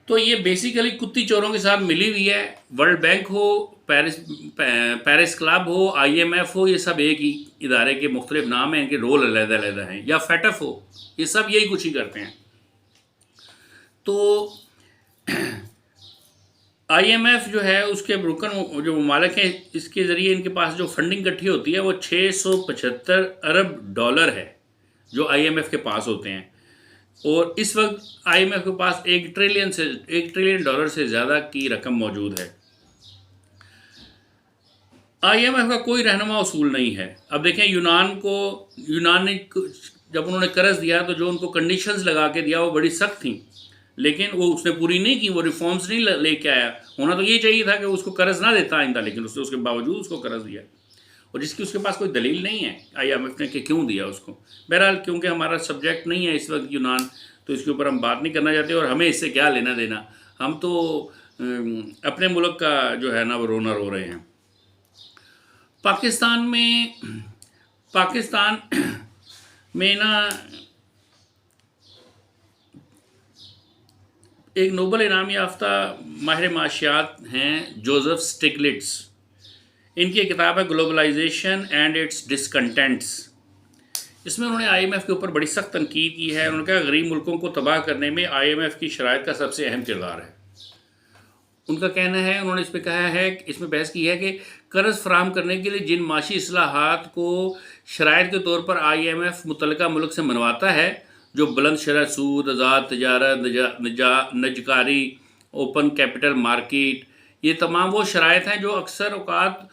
तो ये बेसिकली कुत्ती चोरों के साथ मिली हुई है। वर्ल्ड बैंक हो, पेरिस क्लब हो, IMF हो, ये सब एक ही इदारे के मुख्तलिफ नाम हैं, इनके रोल अलग-अलग हैं। या FATF हो, ये सब यही कुछ ही करते हैं। तो IMF जो है उसके रुकन जो ममालिक हैं, इसके ज़रिए इनके पास जो फंडिंग इकट्ठी होती है वो 675 अरब डॉलर है जो IMF के पास होते हैं। और इस वक्त IMF के पास 1 ट्रिलियन डॉलर से ज़्यादा की रकम मौजूद है। IMF का कोई रहनुमा उसूल नहीं है। अब देखें, यूनान ने जब उन्होंने कर्ज दिया तो जो उनको कंडीशंस लगा के दिया वो बड़ी सख्त थी, लेकिन वो उसने पूरी नहीं की, वो रिफॉर्म्स नहीं लेके आया। होना तो ये चाहिए था कि उसको कर्ज ना देता आइंदा, लेकिन उसने उसके बावजूद उसको कर्ज दिया। और जिसकी उसके पास कोई दलील नहीं है IMF ने कि क्यों दिया उसको। बहरहाल क्योंकि हमारा सब्जेक्ट नहीं है इस वक्त यूनान, तो इसके ऊपर हम बात नहीं करना चाहते और हमें इससे क्या लेना देना। हम तो अपने मुल्क का जो है ना वो रोना रो रहे हैं। पाकिस्तान में ना एक नोबल इनाम याफ्ता माहिर माशियात हैं जोसेफ स्टिग्लिट्ज़। इनकी किताब है ग्लोबलाइजेशन एंड इट्स डिसकंटेंट्स। इसमें उन्होंने IMF के ऊपर बड़ी सख्त तनकीद की है। उन्होंने कहा गरीब मुल्कों को तबाह करने में IMF की शराइत का सबसे अहम किरदार है। उनका कहना है, उन्होंने इस पर कहा है, इसमें बहस की है कि कर्ज फराहम करने के लिए जिन माशी इस्लाहात को शराइत के तौर पर IMF मुतल्लिका मुल्क से मनवाता है, जो बुलंद शरह सूद, आज़ाद तजारत, नजकारी, ओपन कैपिटल मार्केट, ये तमाम वो शराइत हैं जो अक्सर औकात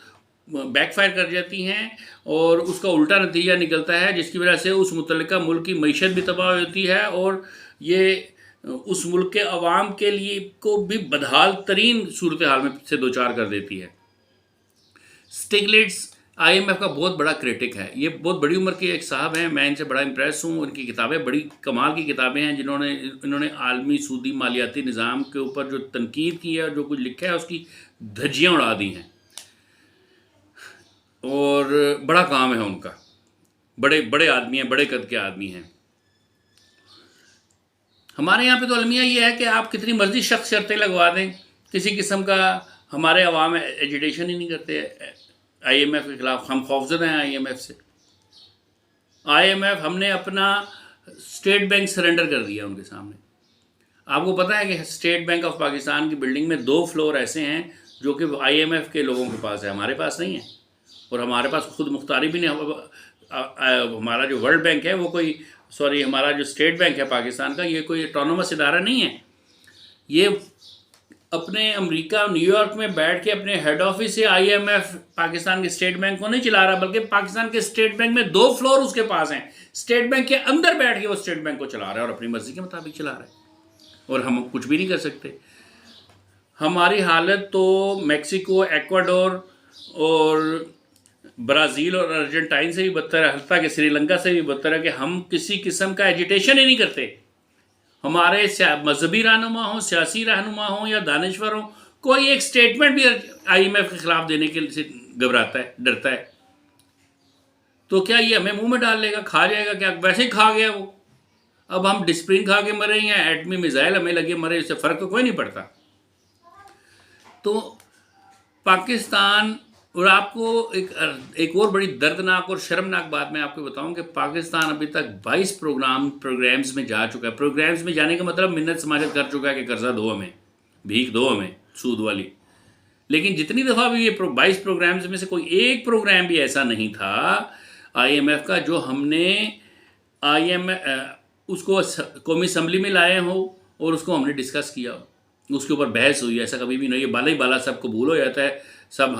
बैकफायर कर जाती हैं और उसका उल्टा नतीजा निकलता है, जिसकी वजह से उस मुतल्लिका मुल्क की मईशत भी तबाह होती है और ये उस मुल्क के अवाम के लिए को भी बदहाल तरीन सूरत हाल में से दो चार कर देती है। स्टिग्लिट्ज़ IMF का बहुत बड़ा क्रिटिक है। ये बहुत बड़ी उम्र के एक साहब हैं, मैं इनसे बड़ा इम्प्रेस हूँ। उनकी किताबें बड़ी कमाल की किताबें हैं, इन्होंने आलमी सूदी मालियाती निज़ाम के ऊपर जो तनकीद की है और जो कुछ लिखा है उसकी धज्जियाँ उड़ा दी हैं और बड़ा काम है उनका। बड़े बड़े आदमी हैं, बड़े कद के आदमी हैं। हमारे यहाँ पे तो अलमिया ये है कि आप कितनी मर्जी शख्स शर्तें लगवा दें, किसी किस्म का हमारे अवाम एजिटेशन ही नहीं करते IMF के ख़िलाफ़। हम खौफज़दा हैं IMF से। IMF हमने अपना स्टेट बैंक सरेंडर कर दिया उनके सामने। आपको पता है कि स्टेट बैंक ऑफ पाकिस्तान की बिल्डिंग में 2 फ्लोर ऐसे हैं जो कि IMF के लोगों के पास है, हमारे पास नहीं है। और हमारे पास खुद मुख्तारी भी नहीं। हमारा जो वर्ल्ड बैंक है वो कोई हमारा जो स्टेट बैंक है पाकिस्तान का, ये कोई ऑटोनोमस इदारा नहीं है। ये अपने अमेरिका न्यूयॉर्क में बैठ के अपने हेड ऑफिस से IMF पाकिस्तान के स्टेट बैंक को नहीं चला रहा, बल्कि पाकिस्तान के स्टेट बैंक में 2 फ्लोर उसके पास हैं। स्टेट बैंक के अंदर बैठ के वो स्टेट बैंक को चला रहा है और अपनी मर्जी के मुताबिक चला रहा है और हम कुछ भी नहीं कर सकते। हमारी हालत तो मैक्सिको, एक्वाडोर और ब्राज़ील और अर्जेंटाइन से भी बदतर है, हत्ता कि श्रीलंका से भी बदतर है कि हम किसी किस्म का एजिटेशन ही नहीं करते। हमारे मजहबी रहनुमा हों, सियासी रहनुमा हों या दानिश्वर हों, कोई एक स्टेटमेंट भी IMF के ख़िलाफ़ देने के लिए घबराता है, डरता है। तो क्या ये हमें मुंह में डाल लेगा, खा जाएगा? क्या वैसे ही खा गया वो। अब हम डिस्प्रिन खा के मरे या एटमी मिसाइल हमें लगे मरे, इससे फ़र्क तो कोई नहीं पड़ता। तो पाकिस्तान, और आपको एक और बड़ी दर्दनाक और शर्मनाक बात मैं आपको बताऊं कि पाकिस्तान अभी तक 22 प्रोग्राम्स में जा चुका है। प्रोग्राम्स में जाने का मतलब मिन्नत समाजत कर चुका है कि कर्जा दो हमें, भीख दो हमें, सूद वाली। लेकिन जितनी दफ़ा भी ये 22 प्रोग्राम्स में से कोई एक प्रोग्राम भी ऐसा नहीं था IMF का जो हमने उसको कौमी असम्बली में लाए हो और उसको हमने डिस्कस किया, उसके ऊपर बहस हुई। ऐसा कभी भी नहीं। ये बाला ही बाला सब कबूल हो जाता है, सब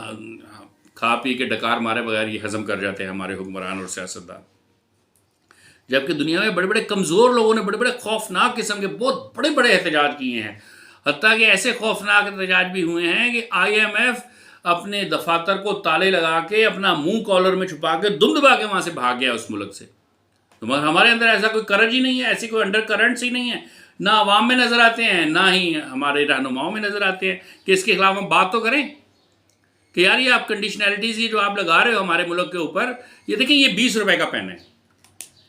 खा पी के डकार मारे बगैर ये हज़म कर जाते हैं हमारे हुक्मरान और सियासतदान। जबकि दुनिया में बड़े बड़े कमज़ोर लोगों ने बड़े बड़े खौफनाक किस्म के बहुत बड़े बड़े एहतजाज किए हैं। हत्ता कि ऐसे खौफनाक एहतजाज भी हुए हैं कि IMF अपने दफातर को ताले लगा के अपना मुंह कॉलर में छुपा के दुम दबा के वहाँ से भाग गया उस मुल्क से। तो हमारे अंदर ऐसा कोई करज ही नहीं है, ऐसी कोई अंडर करंट्स ही नहीं है, ना अवाम में नज़र आते हैं, ना ही हमारे रहनुमाओं में नज़र आते हैं कि इसके खिलाफ हम बात तो करें कि यार ये आप कंडीशनैलिटीज़ ये जो आप लगा रहे हो हमारे मुल्क के ऊपर, ये देखें ये 20 रुपए का पेन है,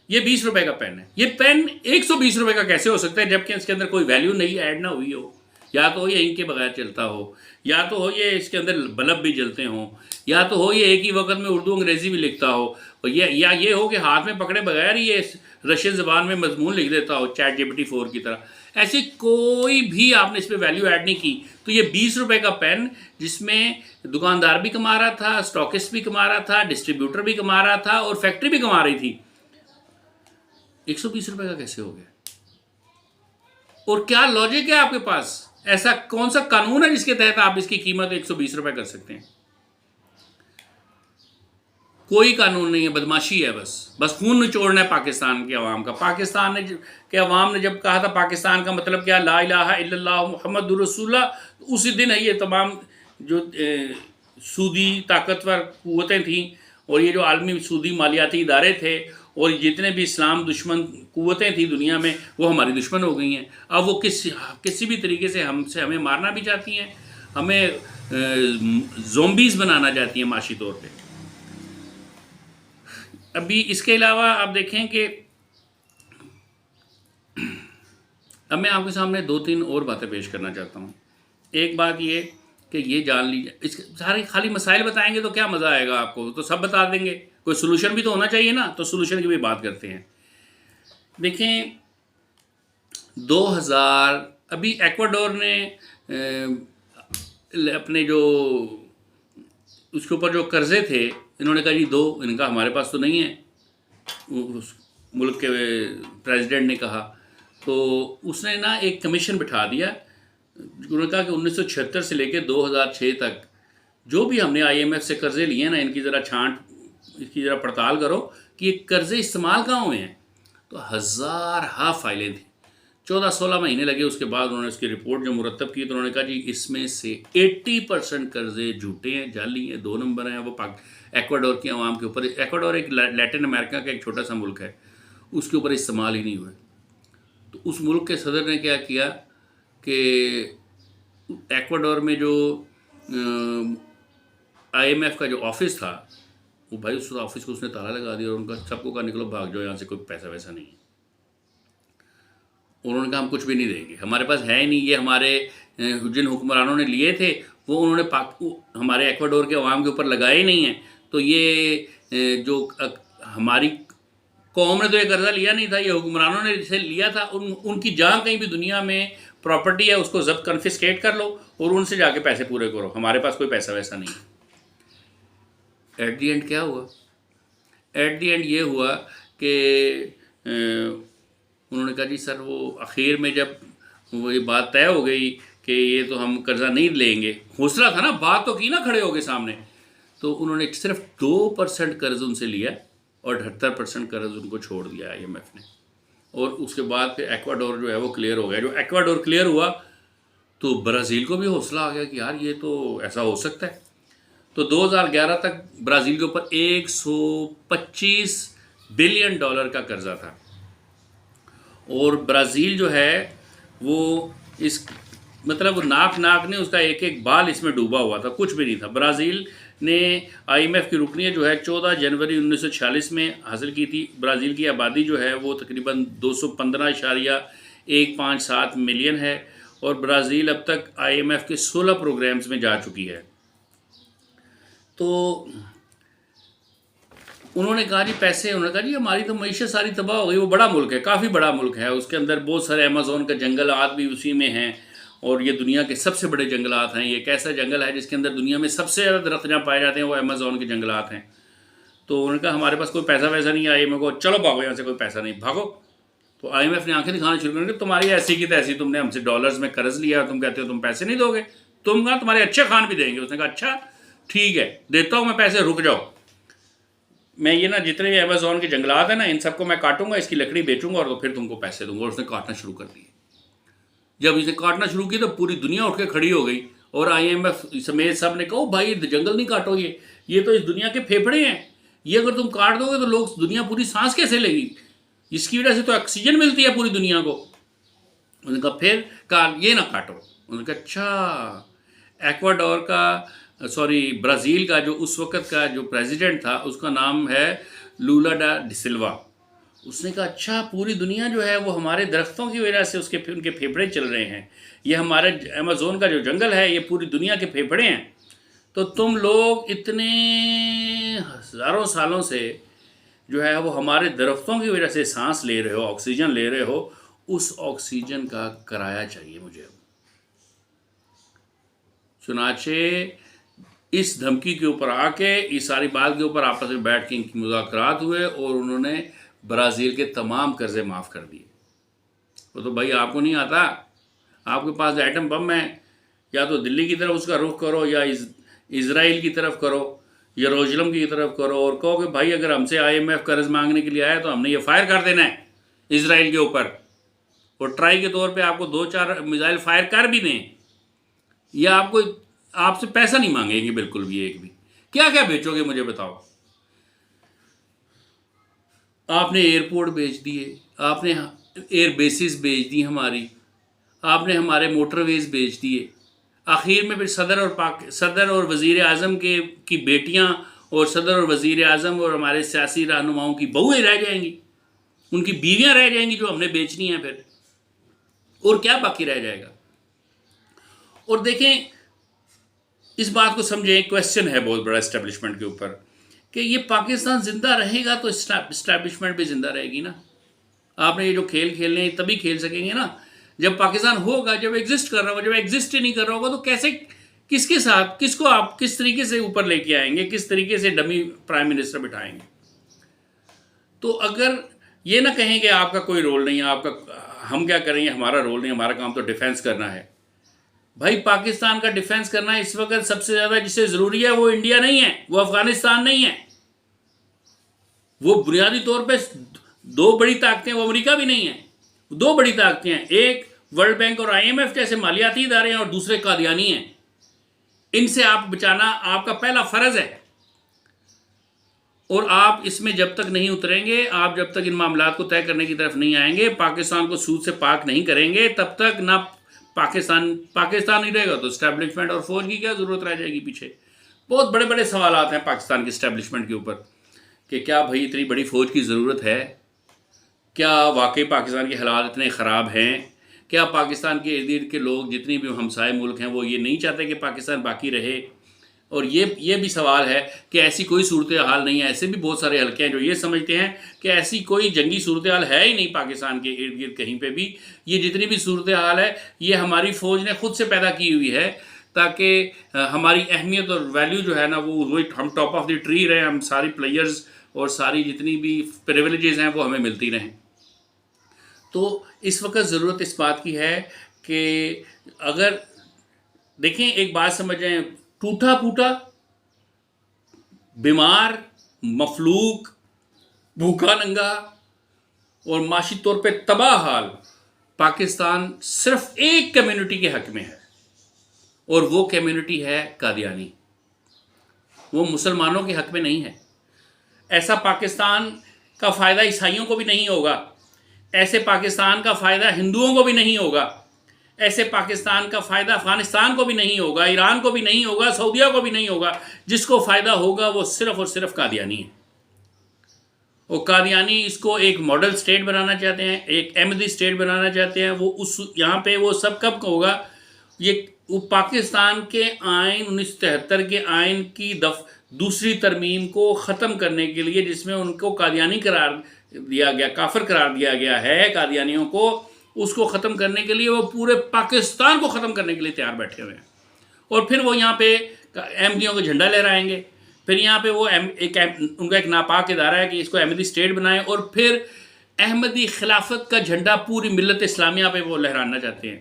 ये 20 रुपए का पेन है। ये पेन 120 रुपए का कैसे हो सकता है जबकि इसके अंदर कोई वैल्यू नहीं ऐड ना हुई हो? या तो ये इंक के बगैर चलता हो, या तो हो ये इसके अंदर बल्ब भी जलते हों, या तो हो ये एक ही वक्त में उर्दू अंग्रेज़ी भी लिखता हो, और ये हो कि हाथ में पकड़े बगैर ही ये रशियन ज़बान में मजमून लिख देता हो चैट GPT 4 की तरह। ऐसी कोई भी आपने इस पर वैल्यू ऐड नहीं की। तो ये 20 रुपए का पेन जिसमें दुकानदार भी कमा रहा था, स्टॉकिस्ट भी कमा रहा था, डिस्ट्रीब्यूटर भी कमा रहा था और फैक्ट्री भी कमा रही थी, 120 रुपए का कैसे हो गया? और क्या लॉजिक है आपके पास? ऐसा कौन सा कानून है जिसके तहत आप इसकी कीमत 120 रुपए कर सकते हैं? कोई कानून नहीं है, बदमाशी है, बस खून निचोड़ना है पाकिस्तान के अवाम का। पाकिस्तान ने के अवाम ने जब कहा था पाकिस्तान का मतलब क्या, ला इलाहा इल्लल्लाह मुहम्मदुर रसूलुल्लाह, तो उसी दिन है ये तमाम जो सूदी ताकतवर कुव्वतें थीं और ये जो आलमी सूदी मालियाती इदारे थे और जितने भी इस्लाम दुश्मन कुव्वतें थी दुनिया में, वो हमारी दुश्मन हो गई हैं। अब वो किसी भी तरीके से हमें मारना भी चाहती हैं, हमें ज़ोंबीज़ बनाना चाहती हैं माशी तौर पे। अभी इसके अलावा आप देखें कि अब मैं आपके सामने 2-3 और बातें पेश करना चाहता हूँ। एक बात ये कि ये जान लीजिए, इसके सारे खाली मसाइल बताएंगे तो क्या मज़ा आएगा आपको, तो सब बता देंगे, कोई सोल्यूशन भी तो होना चाहिए ना, तो सोल्यूशन की भी बात करते हैं। देखें 2000 अभी एक्वाडोर ने अपने जो उसके ऊपर जो कर्जे थे, इन्होंने कहा जी दो, इनका हमारे पास तो नहीं है, उस मुल्क के प्रेसिडेंट ने कहा। तो उसने ना एक कमीशन बिठा दिया, उन्होंने कहा कि 1976 से लेकर 2006 तक जो भी हमने IMF से कर्जे लिए हैं ना, इनकी इसकी ज़रा पड़ताल करो कि ये कर्जे इस्तेमाल कहाँ हुए हैं। तो हज़ार फाइलें थी, 14-16 महीने लगे। उसके बाद उन्होंने उसकी रिपोर्ट जो मुरतब की तो उन्होंने कहा जी इसमें से 80% कर्जे झूठे हैं, जाली हैं, 2 नंबर हैं, वो एक्वाडोर की आवाम के ऊपर। एक्वाडोर एक लैटिन अमेरिका का एक छोटा सा मुल्क है, उसके ऊपर इस्तेमाल ही नहीं हुए। तो उस मुल्क के सदर ने क्या किया कि एक्वाडोर में जो IMF का जो ऑफिस था, वो भाई उस ऑफिस को उसने ताला लगा दिया और उनका सबको कहा निकलो भाग जाओ यहाँ से, कोई पैसा वैसा नहीं है। उन्होंने कहा हम कुछ भी नहीं देंगे, हमारे पास है ही नहीं, ये हमारे जिन हुक्मरानों ने लिए थे वो उन्होंने हमारे एक्वाडोर के अवाम के ऊपर लगाए ही नहीं है। तो ये जो हमारी कौम ने तो ये कर्जा लिया नहीं था, ये हुक्मरानों ने इसे लिया था। उनकी जहाँ कहीं भी दुनिया में प्रॉपर्टी है उसको जब्त कन्फिस्केट कर लो और उनसे जाके पैसे पूरे करो, हमारे पास कोई पैसा वैसा नहीं। एट दी एंड क्या हुआ? एट दी एंड ये हुआ कि उन्होंने कहा जी सर, वो आखिर में जब वो ये बात तय हो गई कि ये तो हम कर्जा नहीं लेंगे, हौसला था ना, बात तो की ना खड़े हो गए सामने, तो उन्होंने सिर्फ 2% कर्ज उनसे लिया और 78% कर्ज उनको छोड़ दिया IMF ने। और उसके बाद फिर एक्वाडोर जो है वो क्लियर हो गया। जो एक्वाडोर क्लियर हुआ तो ब्राज़ील को भी हौसला आ गया कि यार ये तो ऐसा हो सकता है। तो 2011 तक ब्राज़ील के ऊपर $125 बिलियन का कर्जा था और ब्राज़ील जो है वो इस मतलब नाक ने उसका एक एक बाल इसमें डूबा हुआ था, कुछ भी नहीं था। ब्राज़ील ने IMF की रुकनियत जो है 14 जनवरी 1946 में हासिल की थी। ब्राज़ील की आबादी जो है वो तकरीबन 215.157 मिलियन है और ब्राज़ील अब तक IMF के 16 प्रोग्राम्स में जा चुकी है। तो उन्होंने कहा जी पैसे, उन्होंने कहा जी हमारी तो मईशत सारी तबाह हो गई। वो बड़ा मुल्क है, काफ़ी बड़ा मुल्क है, उसके अंदर बहुत सारे अमेज़ोन का जंगलात भी उसी में हैं और ये दुनिया के सबसे बड़े जंगलात हैं। ये एक ऐसा जंगल है जिसके अंदर दुनिया में सबसे ज़्यादा दरख्त जहाँ पाए जाते हैं वो अमेज़ोन के जंगलात हैं। तो उन्होंने कहा हमारे पास कोई पैसा वैसा नहीं है। IMF को चलो भागो यहाँ से, कोई पैसा नहीं, भागो। तो IMF ने आंखें दिखाना शुरू कर दी, तुम्हारी ऐसी की तैसी, तुमने हमसे डॉलर्स में कर्ज लिया, तुम कहते हो तुम पैसे नहीं दोगे, तुम कहा तुम्हारे अच्छे खान भी देंगे। उसने कहा अच्छा ठीक है देता हूँ मैं पैसे, रुक जाओ, मैं ये ना जितने भी अमेज़ोन के जंगलात हैं ना इन सबको मैं काटूंगा, इसकी लकड़ी बेचूंगा और तो फिर तुमको पैसे दूंगा। और उसने काटना शुरू कर दिए। जब इसे काटना शुरू किया तो पूरी दुनिया उठ के खड़ी हो गई और IMF समेत सब ने कहा भाई जंगल नहीं काटो, ये तो इस दुनिया के फेफड़े हैं, ये अगर तुम काट दोगे तो लोग दुनिया पूरी सांस कैसे लेगी, इसकी वजह से तो ऑक्सीजन मिलती है पूरी दुनिया को। उन्होंने कहा फिर कहा ये ना काटो। उन्होंने कहा अच्छा, एक्वाडोर का ब्राज़ील का जो उस वक़्त का जो प्रेसिडेंट था उसका नाम है लूला डा डिसिल्वा। उसने कहा अच्छा पूरी दुनिया जो है वो हमारे दरख्तों की वजह से उनके फेफड़े चल रहे हैं, ये हमारे अमेज़ोन का जो जंगल है ये पूरी दुनिया के फेफड़े हैं। तो तुम लोग इतने हज़ारों सालों से जो है वो हमारे दरख्तों की वजह से सांस ले रहे हो, ऑक्सीजन ले रहे हो, उस ऑक्सीजन का किराया चाहिए मुझे। चुनाचे इस धमकी के ऊपर आके इस सारी बात के ऊपर आपस में बैठ के इनकी मुज़ाकरात हुए और उन्होंने ब्राज़ील के तमाम कर्जे माफ़ कर दिए। वो तो भाई आपको नहीं आता, आपके पास एटम बम है, या तो दिल्ली की तरफ उसका रुख करो या इज़राइल की तरफ करो, यरूशलेम की तरफ करो और कहो कि भाई अगर हमसे IMF कर्ज मांगने के लिए आया तो हमने ये फायर कर देना है इज़राइल के ऊपर, और ट्राई के तौर पे आपको 2-4 मिसाइल फायर कर भी दें, या आपसे पैसा नहीं मांगेंगे बिल्कुल भी, एक भी। क्या क्या बेचोगे मुझे बताओ। आपने एयरपोर्ट बेच दिए, आपने एयर बेसिस बेच दी हमारी, आपने हमारे मोटरवेज बेच दिए। आखिर में फिर सदर और वज़ीर आज़म के की बेटियां और सदर और वज़ीर आज़म और हमारे सियासी रहनुमाओं की बहुएं रह जाएंगी, उनकी बीवियां रह जाएंगी जो हमने बेचनी हैं फिर, और क्या बाकी रह जाएगा। और देखें, इस बात को समझें, क्वेश्चन है बहुत बड़ा इस्टेब्लिशमेंट के ऊपर कि ये पाकिस्तान ज़िंदा रहेगा तो इस्टेब्लिशमेंट भी ज़िंदा रहेगी ना। आपने ये जो खेल खेलने हैं तभी खेल सकेंगे ना जब पाकिस्तान होगा, जब एग्जिस्ट कर रहा होगा। जब एग्जिस्ट ही नहीं कर रहा होगा तो कैसे, किसके साथ, किसको आप किस तरीके से ऊपर लेके आएंगे, किस तरीके से डमी प्राइम मिनिस्टर बिठाएंगे। तो अगर ये ना कहें कि आपका कोई रोल नहीं है, आपका हम क्या करेंगे, हमारा रोल नहीं, हमारा काम तो डिफेंस करना है। भाई पाकिस्तान का डिफेंस करना इस वक्त सबसे ज़्यादा जिसे ज़रूरी है वो इंडिया नहीं है, वो अफगानिस्तान नहीं है, वो बुनियादी तौर पे दो बड़ी ताकतें, वो अमेरिका भी नहीं है। दो बड़ी ताकतें हैं, एक वर्ल्ड बैंक और IMF जैसे मालियाती इदारे हैं और दूसरे कादियानी हैं। इनसे आप बचाना आपका पहला फ़र्ज़ है। और आप इसमें जब तक नहीं उतरेंगे, आप जब तक इन मामलात को तय करने की तरफ नहीं आएंगे, पाकिस्तान को सूद से पाक नहीं करेंगे, तब तक ना पाकिस्तान नहीं रहेगा तो इस्टेब्लिशमेंट और फौज की क्या ज़रूरत रह जाएगी पीछे। बहुत बड़े बड़े सवाल हैं पाकिस्तान के इस्टेब्लिशमेंट के ऊपर कि क्या भाई इतनी बड़ी फ़ौज की ज़रूरत है, क्या वाकई पाकिस्तान के हालात इतने ख़राब हैं, क्या पाकिस्तान के इर्द गिर्द के लोग जितनी भी हमसाए मुल्क हैं वो ये नहीं चाहते कि पाकिस्तान बाकी रहे। और ये भी सवाल है कि ऐसी कोई सूरत हाल नहीं है। ऐसे भी बहुत सारे हल्के हैं जो ये समझते हैं कि ऐसी कोई जंगी सूरत हाल है ही नहीं पाकिस्तान के इर्द गिर्द कहीं पे भी। ये जितनी भी सूरत हाल है ये हमारी फ़ौज ने ख़ुद से पैदा की हुई है ताकि हमारी अहमियत और वैल्यू जो है ना वो हम टॉप ऑफ द ट्री रहें, हम सारी प्लेयर्स और सारी जितनी भी प्रिविलेजेस हैं वो हमें मिलती रहें। तो इस वक्त ज़रूरत इस बात की है कि अगर देखें, एक बात समझें, टूटा फूटा, बीमार, मफलूक, भूखा नंगा और माशी तौर पे तबाह हाल पाकिस्तान सिर्फ एक कम्युनिटी के हक में है और वो कम्युनिटी है कादियानी। वो मुसलमानों के हक में नहीं है। ऐसा पाकिस्तान का फ़ायदा ईसाइयों को भी नहीं होगा, ऐसे पाकिस्तान का फ़ायदा हिंदुओं को भी नहीं होगा, ऐसे पाकिस्तान का फ़ायदा अफ़गानिस्तान को भी नहीं होगा, ईरान को भी नहीं होगा, सऊदीया को भी नहीं होगा। जिसको फ़ायदा होगा वो सिर्फ़ और सिर्फ कादियानी है। और कादियानी इसको एक मॉडल स्टेट बनाना चाहते हैं, एक अहमदी स्टेट बनाना चाहते हैं। वो उस यहाँ पे वो सब कब होगा, ये पाकिस्तान के आइन 1973 के आइन की दूसरी तरमीम को ख़त्म करने के लिए, जिसमें उनको कादियानी करार दिया गया, काफिर करार दिया गया है कादियानियों को, उसको ख़त्म करने के लिए वो पूरे पाकिस्तान को ख़त्म करने के लिए तैयार बैठे हुए हैं। और फिर वो यहाँ पे अहमदियों का झंडा लहराएंगे। फिर यहाँ पे वो उनका एक नापाक इदारा है कि इसको अहमदी स्टेट बनाएं, और फिर अहमदी खिलाफत का झंडा पूरी मिल्लत इस्लामिया पे वो लहराना चाहते हैं।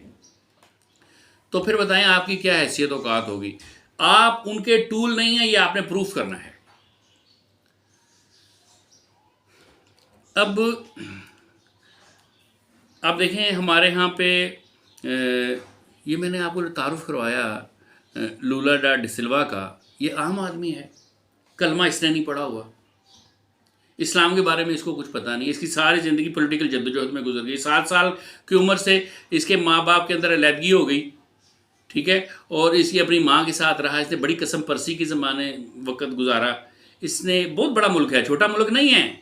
तो फिर बताएं आपकी क्या हैसियत औकात होगी। आप उनके टूल नहीं हैं, ये आपने प्रूफ करना है। अब देखें, हमारे यहाँ पे ये मैंने आपको तारुफ करवाया लूला डा डिसिल्वा का, ये आम आदमी है, कलमा इसने नहीं पढ़ा हुआ, इस्लाम के बारे में इसको कुछ पता नहीं। इसकी सारी ज़िंदगी पॉलिटिकल जद्दोजहद में गुजर गई। 7 साल की उम्र से इसके माँ बाप के अंदर अलहदगी हो गई, ठीक है, और इसकी अपनी माँ के साथ रहा। इसने बड़ी कसम परसी के ज़माने वक्त गुजारा। इसने बहुत बड़ा मुल्क है, छोटा मुल्क नहीं है,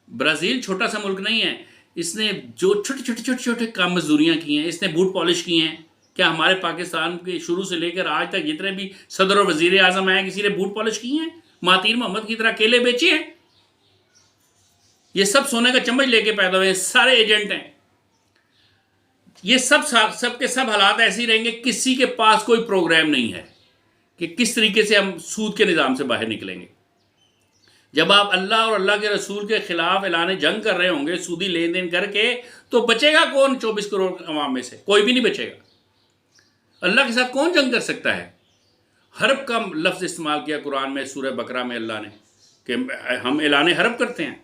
ब्राज़ील छोटा सा मुल्क नहीं है। इसने जो छोटे काम मजदूरियाँ की हैं, इसने बूट पॉलिश किए हैं। क्या हमारे पाकिस्तान के शुरू से लेकर आज तक जितने भी सदर और वज़ीर आज़म आए, किसी ने बूट पॉलिश किए हैं? मातीर मोहम्मद की तरह केले बेचे हैं? ये सब सोने का चम्मच लेके पैदा हुए हैं, सारे एजेंट हैं। ये सब के सब हालात ऐसे ही रहेंगे। किसी के पास कोई प्रोग्राम नहीं है कि किस तरीके से हम सूद के निज़ाम से बाहर निकलेंगे। जब आप अल्लाह और अल्लाह के रसूल के ख़िलाफ़ ऐलान जंग कर रहे होंगे सूदी लेन देन करके, तो बचेगा कौन 24 करोड़ अवाम में से? कोई भी नहीं बचेगा। अल्लाह के साथ कौन जंग कर सकता है? हर्ब का लफ्ज़ इस्तेमाल किया कुरान में, सूरह बकरा में अल्लाह ने, कि हम ऐलान हर्ब करते हैं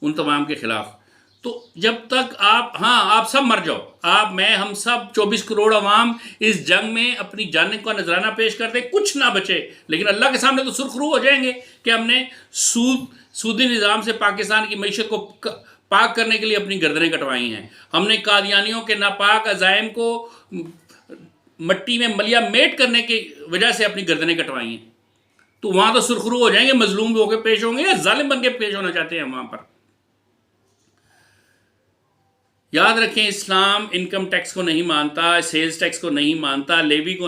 उन तमाम के ख़िलाफ़। तो जब तक आप सब मर जाओ, आप, मैं, हम सब 24 करोड़ अवाम इस जंग में अपनी जान का नजराना पेश करते, कुछ ना बचे, लेकिन अल्लाह के सामने तो सुरखरू हो जाएंगे कि हमने सूद सूदी निज़ाम से पाकिस्तान की मईशत को पाक करने के लिए अपनी गर्दनें कटवाई हैं। हमने कादियानियों के नापाक अज़ाइम को मट्टी में मलिया मेट करने की वजह से अपनी गर्दनें कटवाई हैं। तो वहाँ तो सुरखरू हो जाएंगे, मजलूम भी होकर पेश होंगे या जालिम बन के पेश होना चाहते हैं वहाँ पर। याद रखें, इस्लाम इनकम टैक्स को नहीं मानता, सेल्स टैक्स को नहीं मानता, लेवी को